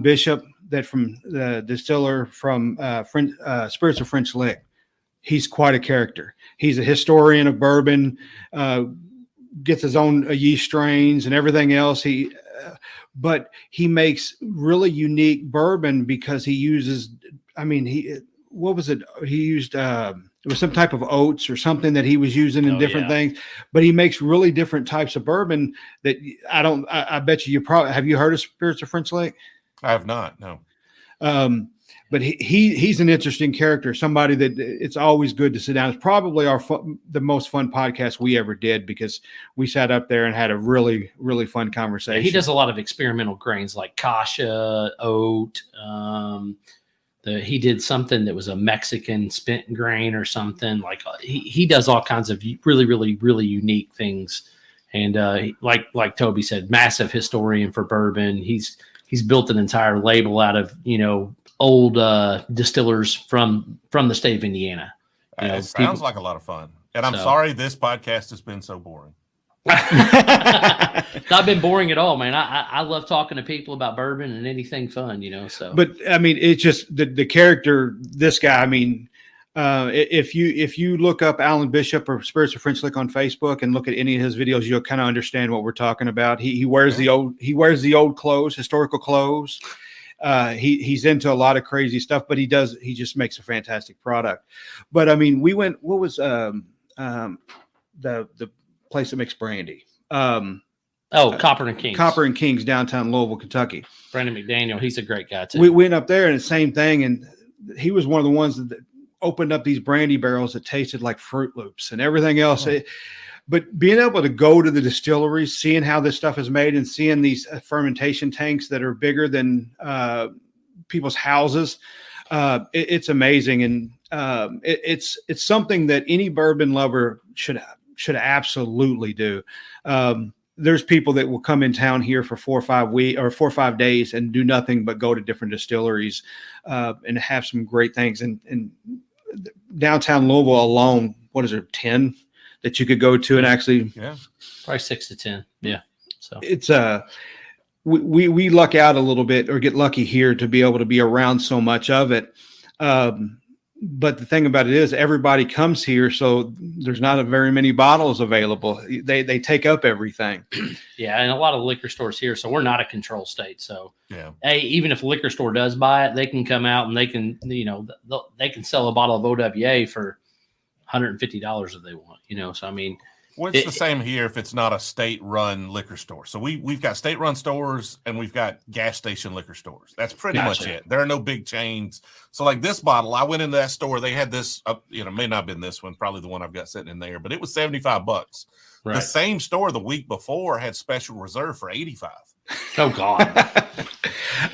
Bishop, that from the distiller from Spirits of French Lick. He's quite a character. He's a historian of bourbon, gets his own yeast strains and everything else. But he makes really unique bourbon because he uses, what was it? He used, it was some type of oats or something that he was using in different things, but he makes really different types of bourbon that I bet you probably, have you heard of Spirits of French Lick? I have not, no. But he's an interesting character, somebody that it's always good to sit down. It's probably the most fun podcast we ever did because we sat up there and had a really, really fun conversation. He does a lot of experimental grains like kasha, oat. He did something that was a Mexican spent grain or something. Like he does all kinds of really, really, really unique things. And like Toby said, massive historian for bourbon. He's built an entire label out of, old distillers from the state of Indiana. It sounds like a lot of fun. And I'm sorry this podcast has been so boring. Not been boring at all, man. I love talking to people about bourbon and anything fun, so. But it's just the character, this guy, if you look up Alan Bishop or Spirits of French Lick on Facebook and look at any of his videos, you'll kind of understand what we're talking about. He wears the old clothes, historical clothes. He's into a lot of crazy stuff, but he just makes a fantastic product. But we went, what was the place that makes brandy? Copper and Kings. Copper and Kings, downtown Louisville, Kentucky. Brandon McDaniel, he's a great guy too. We went up there and the same thing, and he was one of the ones that opened up these brandy barrels that tasted like Fruit Loops and everything else. But being able to go to the distilleries, seeing how this stuff is made, and seeing these fermentation tanks that are bigger than people's houses, it's amazing, and it's something that any bourbon lover should absolutely do. There's people that will come in town here for 4 or 5 days and do nothing but go to different distilleries and have some great things. And downtown Louisville alone, what is there, 10 that you could go to and actually, probably 6 to 10. Yeah. So it's we luck out a little bit or get lucky here to be able to be around so much of it. But the thing about it is everybody comes here, so there's not very many bottles available. They take up everything. Yeah, and a lot of liquor stores here, so we're not a control state. So hey, even if a liquor store does buy it, they can come out and they can, they can sell a bottle of OWA for $150 if they want, So I mean, well, it's the same here if it's not a state-run liquor store. So we've got state-run stores and we've got gas station liquor stores. That's pretty much it. There are no big chains. So like this bottle, I went into that store. They had this, may not have been this one, probably the one I've got sitting in there, but it was $75. Right. The same store the week before had special reserve for $85. Oh God.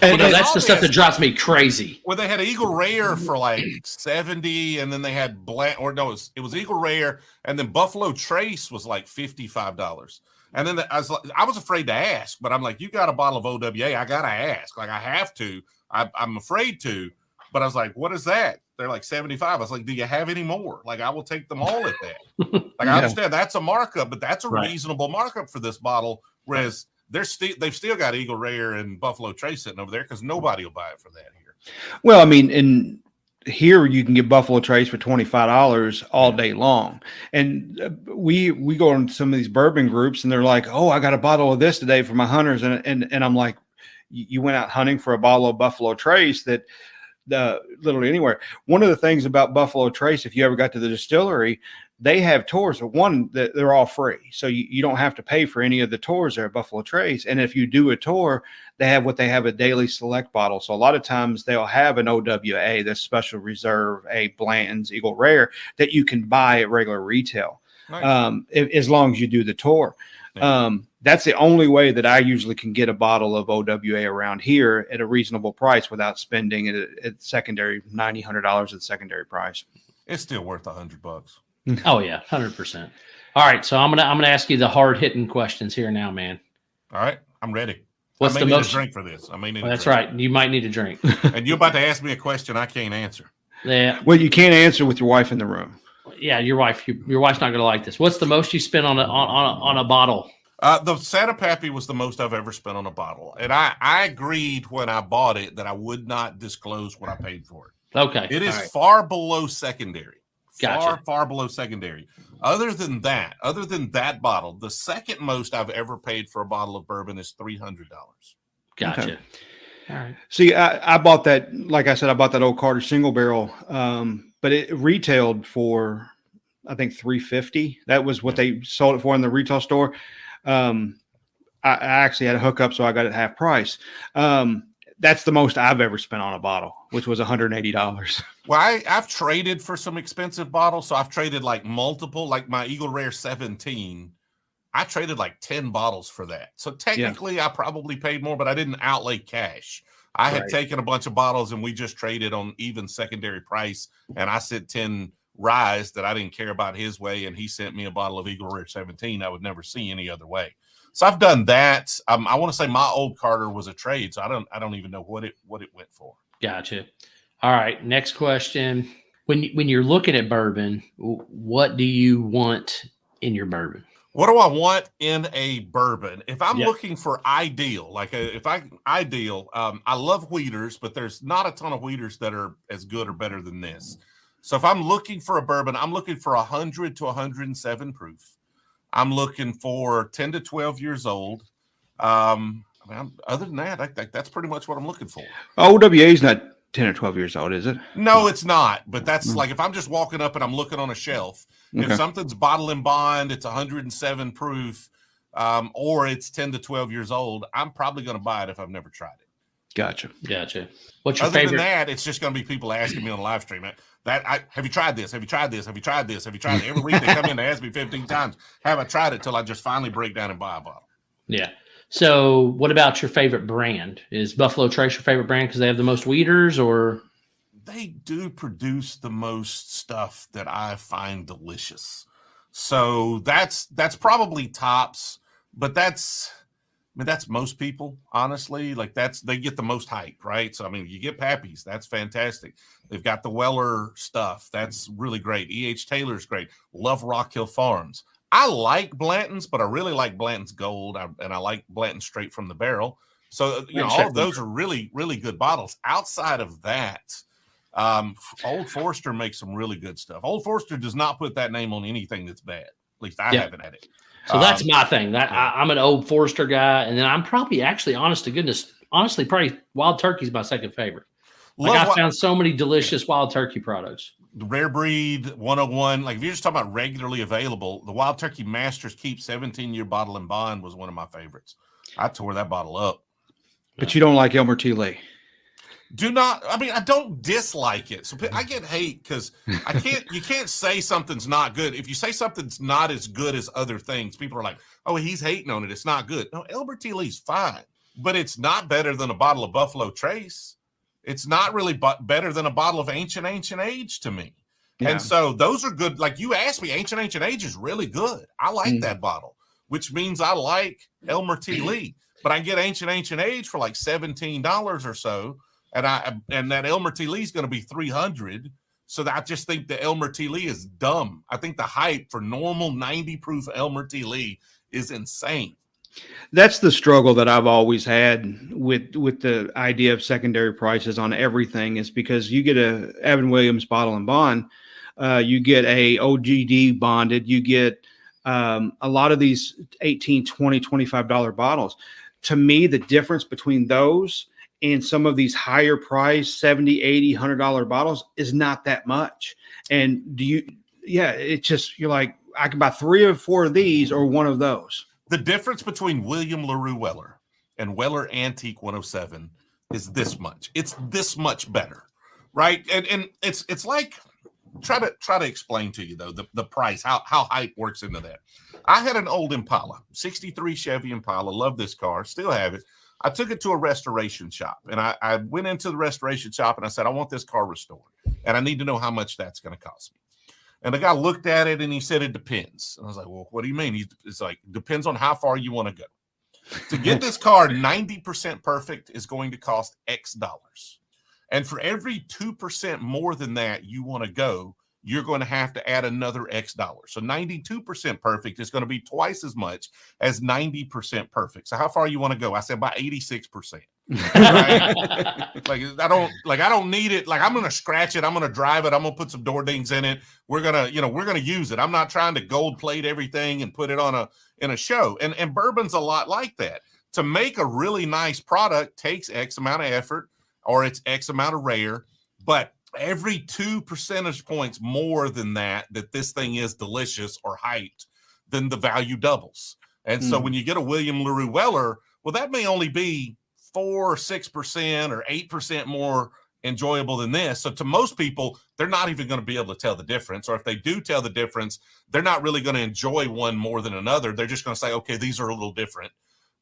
And that's the stuff that drives me crazy. Well, they had Eagle Rare for like 70, and then they had it was Eagle Rare, and then Buffalo Trace was like $55. And then I was afraid to ask, but I'm like, you got a bottle of OWA, I gotta ask. Like I have to. I'm afraid to, but I was like, what is that? They're like 75. I was like, do you have any more? Like I will take them all at that. Like I understand that's a markup, but that's a reasonable markup for this bottle. Whereas they've still got Eagle Rare and Buffalo Trace sitting over there because nobody will buy it for that here. Well, I mean, in here you can get Buffalo Trace for $25 all day long. And we go on some of these bourbon groups and they're like, oh, I got a bottle of this today for my hunters. And I'm like, you went out hunting for a bottle of Buffalo Trace that literally anywhere. One of the things about Buffalo Trace, if you ever got to the distillery, they have tours. One, that they're all free. So you don't have to pay for any of the tours there at Buffalo Trace. And if you do a tour, they have a daily select bottle. So a lot of times they'll have an OWA, this special reserve, a Blanton's Eagle Rare that you can buy at regular retail. Nice. As long as you do the tour. Yeah. That's the only way that I usually can get a bottle of OWA around here at a reasonable price without spending it at secondary $90-$100 at secondary price. It's still worth $100. Oh yeah, 100%. All right, so I'm gonna ask you the hard hitting questions here now, man. All right, I'm ready. What's I may need a drink for this? That's right. You might need a drink. And you're about to ask me a question I can't answer. Yeah. Well, you can't answer with your wife in the room. Yeah, your wife's not gonna like this. What's the most you spent on a bottle? The Santa Pappy was the most I've ever spent on a bottle, and I agreed when I bought it that I would not disclose what I paid for it. Okay, it is far below secondary. Gotcha. Far below secondary. Other than that bottle, the second most I've ever paid for a bottle of bourbon is $300. Gotcha. Okay. All right. See, I bought that. Like I said, I bought that old Carter single barrel, but it retailed for I think $350. That was what they sold it for in the retail store. I actually had a hookup, so I got it half price. That's the most I've ever spent on a bottle, which was $180. Well, I've traded for some expensive bottles. So I've traded like multiple, like my Eagle Rare 17. I traded like 10 bottles for that. So technically I probably paid more, but I didn't outlay cash. I had taken a bunch of bottles and we just traded on even secondary price. And I sent 10 ryes that I didn't care about his way. And he sent me a bottle of Eagle Rare 17 I would never see any other way. So I've done that. I want to say my old Carter was a trade, so I don't even know what it went for. Gotcha. All right, next question. When you're looking at bourbon, what do you want in your bourbon? What do I want in a bourbon? If I'm looking for ideal, I love wheaters, but there's not a ton of wheaters that are as good or better than this. So if I'm looking for a bourbon, I'm looking for 100 to 107 proof. I'm looking for 10 to 12 years old. Other than that, that's pretty much what I'm looking for. OWA is not 10 or 12 years old, is it? No, it's not. But that's like if I'm just walking up and I'm looking on a shelf, if something's bottle and bond, it's 107 proof, or it's 10 to 12 years old, I'm probably going to buy it if I've never tried it. Gotcha. What's your favorite? Other than that, it's just going to be people asking me on the live stream. Have you tried this? Have you tried this? Have you tried this? Have you tried it? Every week they come in and ask me 15 times. Have I tried it till I just finally break down and buy a bottle? Yeah. So what about your favorite brand? Is Buffalo Trace your favorite brand because they have the most wheaters, or? They do produce the most stuff that I find delicious. So that's probably tops, but that's most people, honestly. Like they get the most hype, right? So, you get Pappy's. That's fantastic. They've got the Weller stuff. That's really great. E.H. Taylor's great. Love Rock Hill Farms. I like Blanton's, but I really like Blanton's Gold, and I like Blanton's Straight from the Barrel. So, all of those are really, really good bottles. Outside of that, Old Forester makes some really good stuff. Old Forester does not put that name on anything that's bad. At least I haven't had it. So that's my thing. I'm an Old Forester guy, and then I'm probably honestly, Wild Turkey's my second favorite. Like I found so many delicious Wild Turkey products. Rare Breed 101. Like if you're just talking about regularly available, the Wild Turkey Masters Keep 17-year bottle and bond was one of my favorites. I tore that bottle up. But you don't like Elmer T. Lee. I don't dislike it. So I get hate because you can't say something's not good. If you say something's not as good as other things, people are like, oh, he's hating on it. It's not good. No, Elmer T. Lee's fine, but it's not better than a bottle of Buffalo Trace. It's not really better than a bottle of Ancient Age to me. Yeah. And so those are good. Like you asked me, Ancient Age is really good. I like that bottle, which means I like Elmer T. Lee, but I get Ancient Age for like $17 or so. And that Elmer T. Lee is going to be $300. So I just think the Elmer T. Lee is dumb. I think the hype for normal 90 proof Elmer T. Lee is insane. That's the struggle that I've always had with the idea of secondary prices on everything, is because you get a Evan Williams bottle and bond, you get a OGD bonded, you get a lot of these $18, $20, $25 bottles. To me, the difference between those and some of these higher price $70, $80, $100 bottles is not that much. And it's just, you're like, I can buy 3 or 4 of these or one of those. The difference between William LaRue Weller and Weller Antique 107 is this much. It's this much better, right? And it's like, try to explain to you though the price, how hype works into that. I had an old Impala, 63 Chevy Impala, love this car, still have it. I took it to a restoration shop, and I went into the restoration shop and I said, I want this car restored, and I need to know how much that's going to cost me. And the guy looked at it and he said, it depends. And I was like, well, what do you mean? It's like, depends on how far you want to go. To get this car 90% perfect is going to cost X dollars. And for every 2% more than that you want to go, you're going to have to add another X dollars. So 92% perfect is going to be twice as much as 90% perfect. So how far you want to go? I said by 86%. Right? I don't need it. Like I'm going to scratch it. I'm going to drive it. I'm going to put some door dings in it. We're going to use it. I'm not trying to gold plate everything and put it in a show. And bourbon's a lot like that. To make a really nice product takes X amount of effort, or it's X amount of rare, but every 2 percentage points more than that this thing is delicious or hyped, then the value doubles. And so when you get a William LaRue Weller, well, that may only be 4 or 6% or 8% more enjoyable than this. So to most people, they're not even going to be able to tell the difference. Or if they do tell the difference, they're not really going to enjoy one more than another. They're just going to say, okay, these are a little different.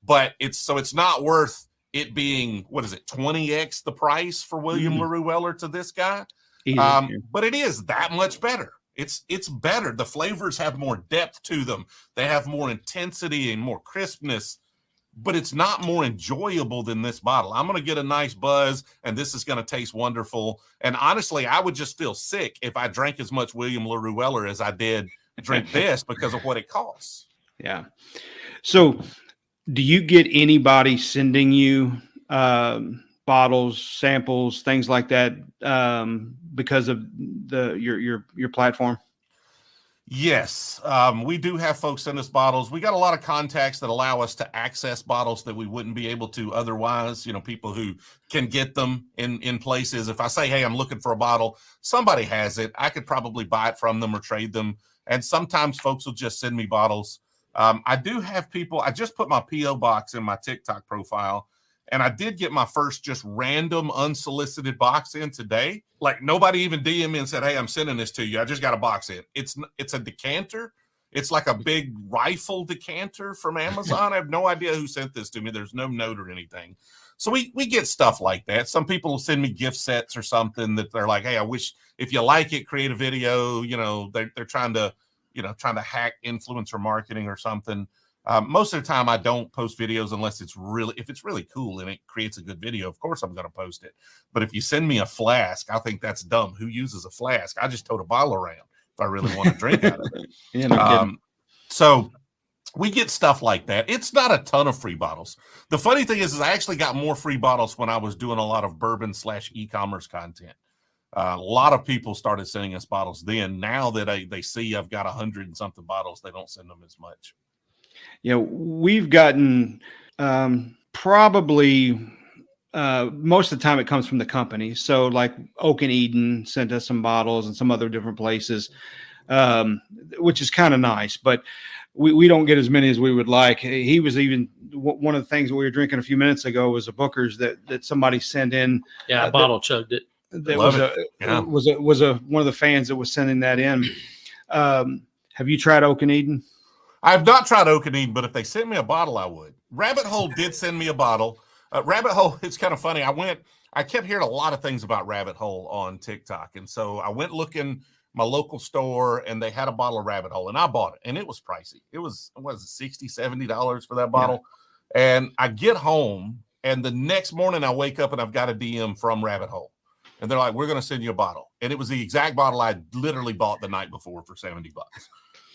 But it's not worth it being, 20x the price for William LaRue Weller to this guy. But it is that much better. It's better. The flavors have more depth to them. They have more intensity and more crispness, but it's not more enjoyable than this bottle. I'm going to get a nice buzz, and this is going to taste wonderful. And honestly, I would just feel sick if I drank as much William LaRue Weller as I did drink this because of what it costs. Yeah. So do you get anybody sending you bottles, samples, things like that because of your platform? Yes, we do have folks send us bottles. We got a lot of contacts that allow us to access bottles that we wouldn't be able to otherwise. People who can get them in places. If I say, hey, I'm looking for a bottle, somebody has it. I could probably buy it from them or trade them. And sometimes folks will just send me bottles. I do have people. I just put my P.O. box in my TikTok profile, and I did get my first just random unsolicited box in today. Like nobody even DM'd me and said, hey, I'm sending this to you. I just got a box in. It's a decanter. It's like a big rifle decanter from Amazon. I have no idea who sent this to me. There's no note or anything. So we get stuff like that. Some people will send me gift sets or something that they're like, hey, I wish if you like it, create a video. They're trying to hack influencer marketing or something. Most of the time I don't post videos unless if it's really cool and it creates a good video. Of course I'm going to post it. But if you send me a flask, I think that's dumb. Who uses a flask? I just tote a bottle around if I really want to drink out of it. Yeah, no kidding. So we get stuff like that. It's not a ton of free bottles. The funny thing is I actually got more free bottles when I was doing a lot of bourbon / e-commerce content. A lot of people started sending us bottles then. Now that they see I've got 100 and something bottles, they don't send them as much. We've gotten probably most of the time it comes from the company. So like Oak and Eden sent us some bottles and some other different places, which is kind of nice, but we don't get as many as we would like. He was even one of the things that we were drinking a few minutes ago was a Booker's that somebody sent in. Yeah, I bottle chugged it. That Love was it. was a one of the fans that was sending that in. Have you tried Oak and Eden? I've not tried Oak and Eden, but if they sent me a bottle, I would. Rabbit Hole did send me a bottle. Rabbit Hole, it's kind of funny. I kept hearing a lot of things about Rabbit Hole on TikTok. And so I went looking my local store and they had a bottle of Rabbit Hole and I bought it. And it was pricey. It was $60, $70 for that bottle. Yeah. And I get home and the next morning I wake up and I've got a DM from Rabbit Hole. And they're like, we're going to send you a bottle. And it was the exact bottle I literally bought the night before for $70.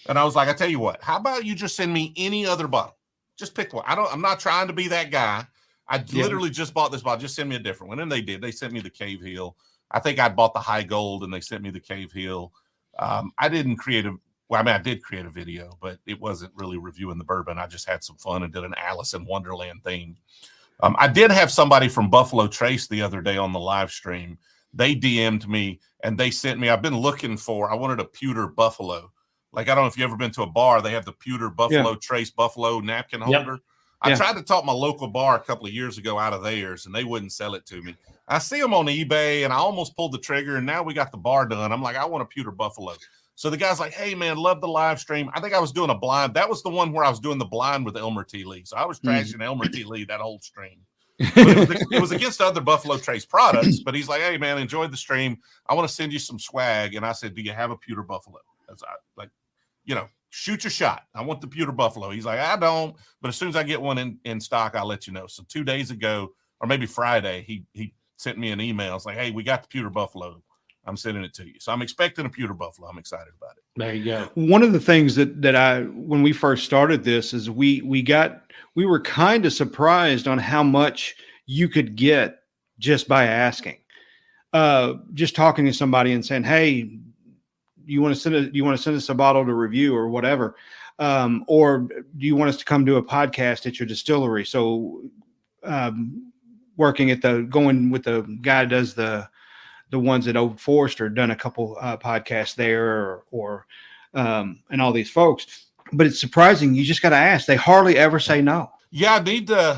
And I was like, I tell you what, how about you just send me any other bottle? Just pick one. I'm not trying to be that guy. I literally just bought this bottle. Just send me a different one. And they did. They sent me the Cave Hill. I think I'd bought the High Gold and they sent me the Cave Hill. I did create a video, but it wasn't really reviewing the bourbon. I just had some fun and did an Alice in Wonderland theme. I did have somebody from Buffalo Trace the other day on the live stream. They DM'd me and they sent me, I wanted a pewter Buffalo. Like, I don't know if you've ever been to a bar, they have the pewter Buffalo Trace Buffalo napkin holder. I tried to talk my local bar a couple of years ago out of theirs and they wouldn't sell it to me. I see them on eBay and I almost pulled the trigger and now we got the bar done. I'm like, I want a pewter Buffalo. So the guy's like, hey man, love the live stream. I think I was doing a blind. That was the one where I was doing the blind with Elmer T. Lee. So I was trashing Elmer T. Lee that whole stream. It was against other Buffalo Trace products, but he's like, hey man, enjoyed the stream. I want to send you some swag. And I said, do you have a pewter Buffalo? Shoot your shot. I want the pewter Buffalo. He's like, I don't, but as soon as I get one in stock, I'll let you know. So 2 days ago, or maybe Friday, he sent me an email. It's like, hey, we got the pewter Buffalo. I'm sending it to you. So I'm expecting a pewter Buffalo. I'm excited about it. There you go. One of the things that when we first started this is we were kind of surprised on how much you could get just by asking, just talking to somebody and saying, hey, you want to send us a bottle to review or whatever. Or do you want us to come do a podcast at your distillery? So, going with the guy who does the ones at Old Forester, done a couple podcasts there or and all these folks, but it's surprising. You just got to ask. They hardly ever say no. Yeah. I need to,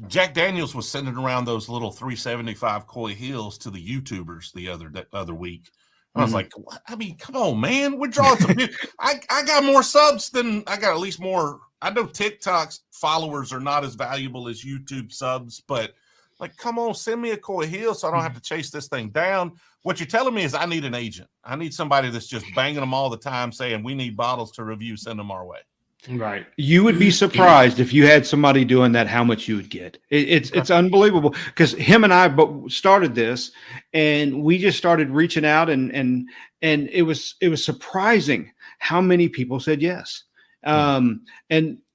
Jack Daniels was sending around those little 375 Coy Hills to the YouTubers the other week. I was like, I mean, come on, man. We're drawing some. I got more subs than I got, at least more. I know TikTok's followers are not as valuable as YouTube subs, but like, come on, send me a Coy Hill so I don't have to chase this thing down. What you're telling me is I need an agent. I need somebody that's just banging them all the time saying we need bottles to review, send them our way. Right. You would be surprised if you had somebody doing that, how much you would get. It's unbelievable because him and I both started this and we just started reaching out and it was surprising how many people said yes. And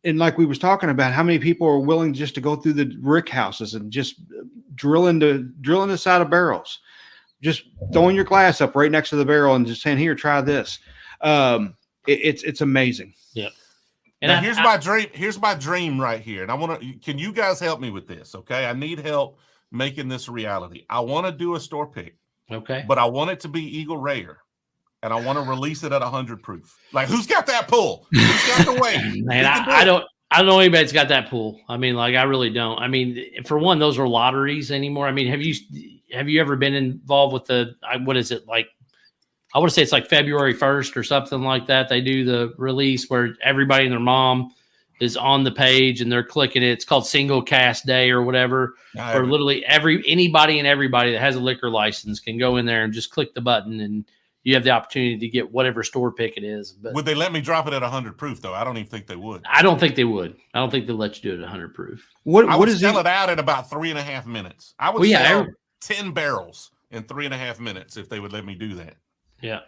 like we was talking about, how many people are willing just to go through the rick houses and just drilling the side of barrels, just throwing your glass up right next to the barrel and just saying, here, try this. It's amazing. Yeah. And now, here's my dream right here. And can you guys help me with this? Okay. I need help making this a reality. I want to do a store pick. Okay. But I want it to be Eagle Rare. And I want to release it at 100 proof. Like, who's got that pull? Who's got the weight? Man, I don't know anybody that's got that pull. I mean, like, I really don't. I mean, for one, those are lotteries anymore. I mean, have you ever been involved with what is it, like, I want to say it's like February 1st or something like that. They do the release where everybody and their mom is on the page and they're clicking it. It's called Single Cask Day or whatever. Or literally anybody and everybody that has a liquor license can go in there and just click the button and you have the opportunity to get whatever store pick it is. But would they let me drop it at 100 proof though? I don't even think they would. I don't think they would. I don't think they'll let you do it at 100 proof. I would sell it out in about 3.5 minutes. I would sell 10 barrels in 3.5 minutes if they would let me do that. Yeah.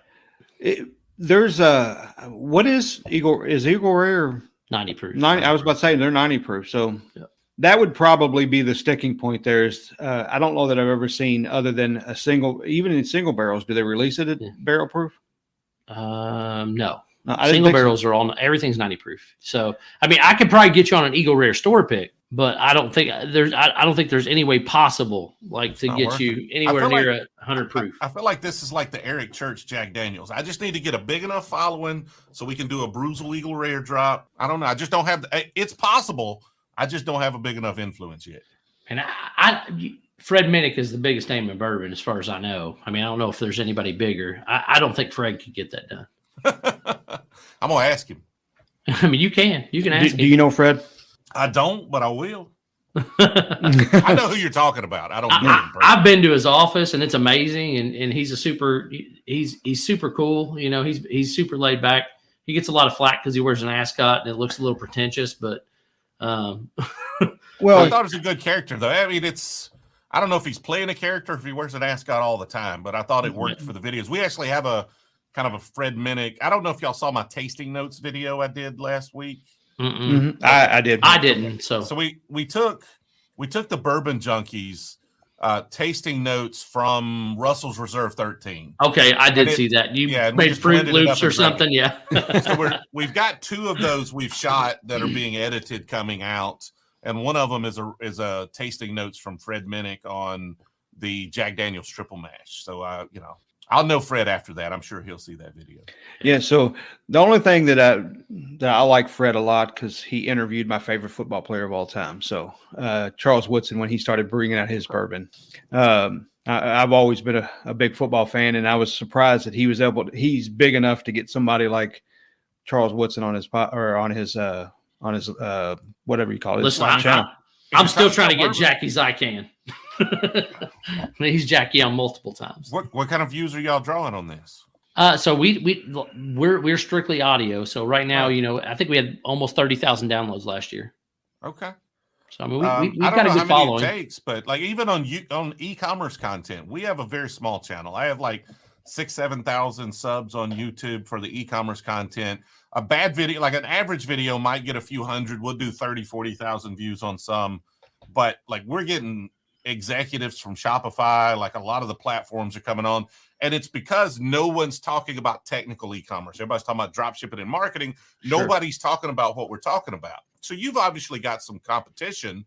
What is Eagle? Is Eagle Rare 90 proof? 90. I was about to say they're 90 proof. So that would probably be the sticking point. I don't know that I've ever seen other than even in single barrels. Do they release it at barrel proof? No. No, I didn't Single think so. barrels are all, everything's 90 proof. So, I mean, I could probably get you on an Eagle Rare store pick, but I don't think there's any way possible to not get worth you it. anywhere I feel near like- 100 proof. I feel like this is like the Eric Church Jack Daniels. I just need to get a big enough following so we can do a Brewzle Eagle Rare drop. I don't know. I just don't have it's possible. I just don't have a big enough influence yet. And Fred Minnick is the biggest name in bourbon, as far as I know. I mean, I don't know if there's anybody bigger. I don't think Fred could get that done. I'm gonna ask him. I mean, you can ask him. Do you know Fred? I don't, but I will. I know who you're talking about. I don't know him. I've been to his office, and it's amazing. And he's he's super cool. You know, he's super laid back. He gets a lot of flack because he wears an ascot and it looks a little pretentious. But Well, I thought it was a good character, though. I mean, I don't know if he's playing a character, if he wears an ascot all the time, but I thought it worked for the videos. We actually have a kind of a Fred Minnick. I don't know if y'all saw my tasting notes video I did last week. I did. I didn't. So we took the Bourbon Junkies tasting notes from Russell's Reserve 13. Okay, I did see that. You made Fruit Loops or something, yeah. So we've got 2 of those we've shot that are being edited coming out, and one of them is a tasting notes from Fred Minnick on the Jack Daniel's Triple Mash. So I'll know Fred after that. I'm sure he'll see that video. Yeah. So the only thing that I like Fred a lot, because he interviewed my favorite football player of all time. So Charles Woodson, when he started bringing out his bourbon, I've always been a big football fan, and I was surprised that he's big enough to get somebody like Charles Woodson on his whatever you call it. Listen, I'm still trying to get Jackie Zycan. He's Jackie on multiple times. What kind of views are y'all drawing on this? So we're strictly audio. So right now, I think we had almost 30,000 downloads last year. Okay. So I mean, we've I don't got know a good how many following. it takes, but even on e-commerce content, we have a very small channel. I have 6,000-7,000 subs on YouTube for the e-commerce content. A bad video, like an average video, might get a few hundred. We'll do 30,000-40,000 views on some, but we're getting executives from Shopify, a lot of the platforms are coming on, and it's because no one's talking about technical e-commerce. Everybody's talking about drop shipping and marketing. Sure. Nobody's talking about what we're talking about. So you've obviously got some competition.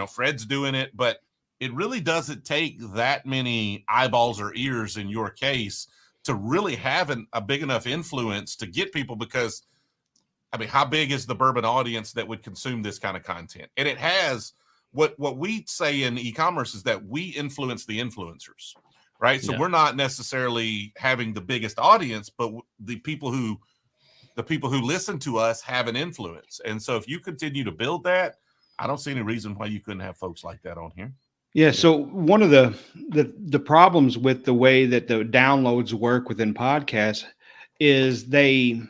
Fred's doing it, but it really doesn't take that many eyeballs or ears in your case to really have a big enough influence to get people, because how big is the bourbon audience that would consume this kind of content? And it has what we say in e-commerce is that we influence the influencers, right? So we're not necessarily having the biggest audience, but the people who listen to us have an influence. And so if you continue to build that, I don't see any reason why you couldn't have folks like that on here. Yeah. So one of the problems with the way that the downloads work within podcasts is they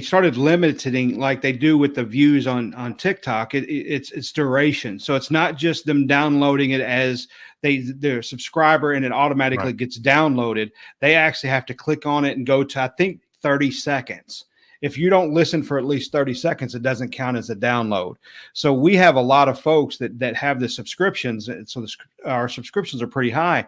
started limiting, like they do with the views on TikTok. It's duration. So it's not just them downloading it as their subscriber and it automatically gets downloaded. They actually have to click on it and go to, I think, 30 seconds. If you don't listen for at least 30 seconds, it doesn't count as a download. So we have a lot of folks that have the subscriptions. So our subscriptions are pretty high,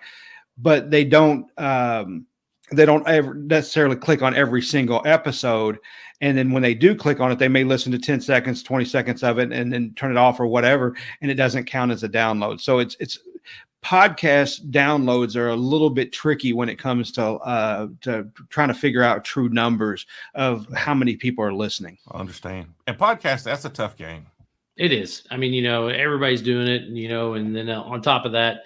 but they don't ever necessarily click on every single episode. And then when they do click on it, they may listen to 10 seconds, 20 seconds of it, and then turn it off or whatever. And it doesn't count as a download. So it's podcast downloads are a little bit tricky when it comes to trying to figure out true numbers of how many people are listening. I understand. And podcast, that's a tough game. It is. I mean, everybody's doing it, and then on top of that,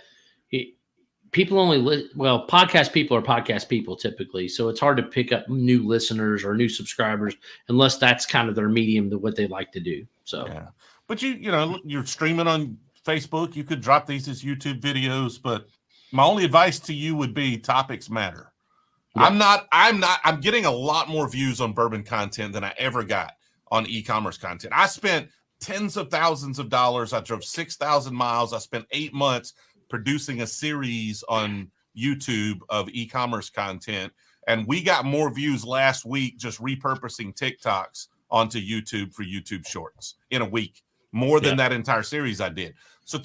people podcast people are podcast people typically. So it's hard to pick up new listeners or new subscribers unless that's kind of their medium to what they like to do. So, yeah. But you're streaming on Facebook. You could drop these as YouTube videos, but my only advice to you would be topics matter. Yeah. I'm getting a lot more views on bourbon content than I ever got on e-commerce content. I spent tens of thousands of dollars. I drove 6,000 miles. I spent 8 months producing a series on YouTube of e-commerce content. And we got more views last week just repurposing TikToks onto YouTube for YouTube Shorts in a week, more than that entire series I did. So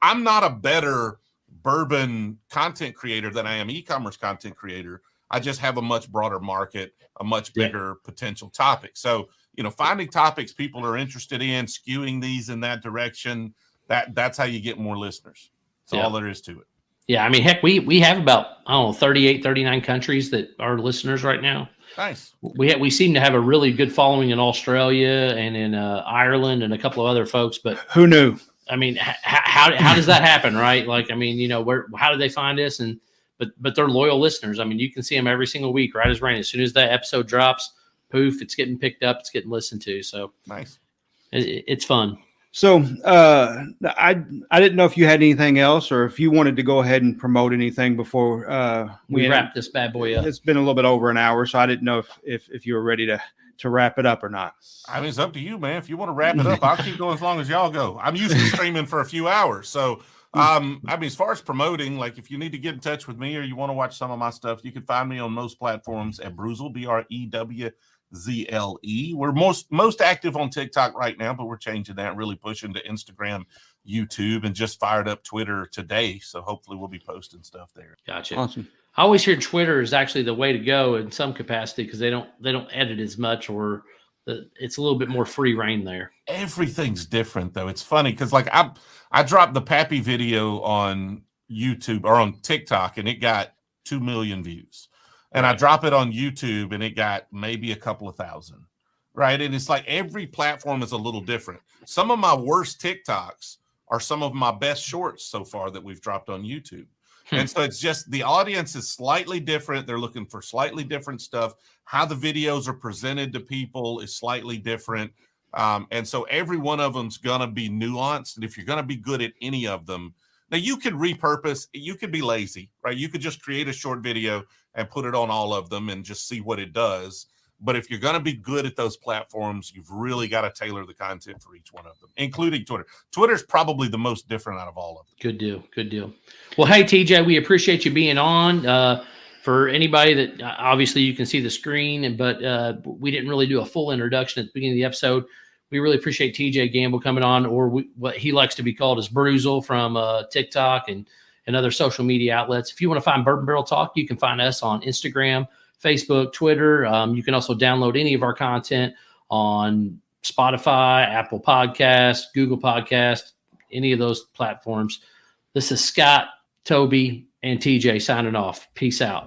I'm not a better bourbon content creator than I am e-commerce content creator. I just have a much broader market, a much bigger potential topic. So, finding topics people are interested in, skewing these in that direction, that's how you get more listeners. That's all there is to it. Yeah, I mean, heck, we have about, 38, 39 countries that are listeners right now. Nice. We seem to have a really good following in Australia and in Ireland and a couple of other folks. But who knew? I mean, how does that happen, right? Like, I mean, how do they find us? But they're loyal listeners. I mean, you can see them every single week, right as rain. As soon as that episode drops, poof, it's getting picked up, it's getting listened to. So nice. It's fun. So I didn't know if you had anything else, or if you wanted to go ahead and promote anything before we wrap this bad boy up. It's been a little bit over an hour, so I didn't know if you were ready to wrap it up or not. I mean, it's up to you, man. If you want to wrap it up, I'll keep going as long as y'all go. I'm used to streaming for a few hours. So, I mean, as far as promoting, like if you need to get in touch with me or you want to watch some of my stuff, you can find me on most platforms at Brewzle, BREWZLE. We're most active on TikTok right now, but we're changing that, really pushing to Instagram, YouTube, and just fired up Twitter today. So hopefully we'll be posting stuff there. Gotcha. Awesome. I always hear Twitter is actually the way to go in some capacity because they don't edit as much, or it's a little bit more free reign there. Everything's different though. It's funny because like I dropped the Pappy video on YouTube or on TikTok and it got 2 million views. And I drop it on YouTube and it got maybe a couple of thousand, right? And it's like every platform is a little different. Some of my worst TikToks are some of my best shorts so far that we've dropped on YouTube. And so it's just the audience is slightly different. They're looking for slightly different stuff. How the videos are presented to people is slightly different. And so every one of them's going to be nuanced. And if you're going to be good at any of them, now you could repurpose, you could be lazy, right? You could just create a short video and put it on all of them and just see what it does. But if you're going to be good at those platforms, you've really got to tailor the content for each one of them, including Twitter. Twitter's probably the most different out of all of them. Good deal. Good deal. Well, hey, TJ, we appreciate you being on. For anybody that obviously you can see the screen, but we didn't really do a full introduction at the beginning of the episode. We really appreciate TJ Gamble coming on, or what he likes to be called as Brewzle from TikTok and other social media outlets. If you want to find Bourbon Barrel Talk, you can find us on Instagram, Facebook, Twitter. You can also download any of our content on Spotify, Apple Podcasts, Google Podcasts, any of those platforms. This is Scott, Toby, and TJ signing off. Peace out.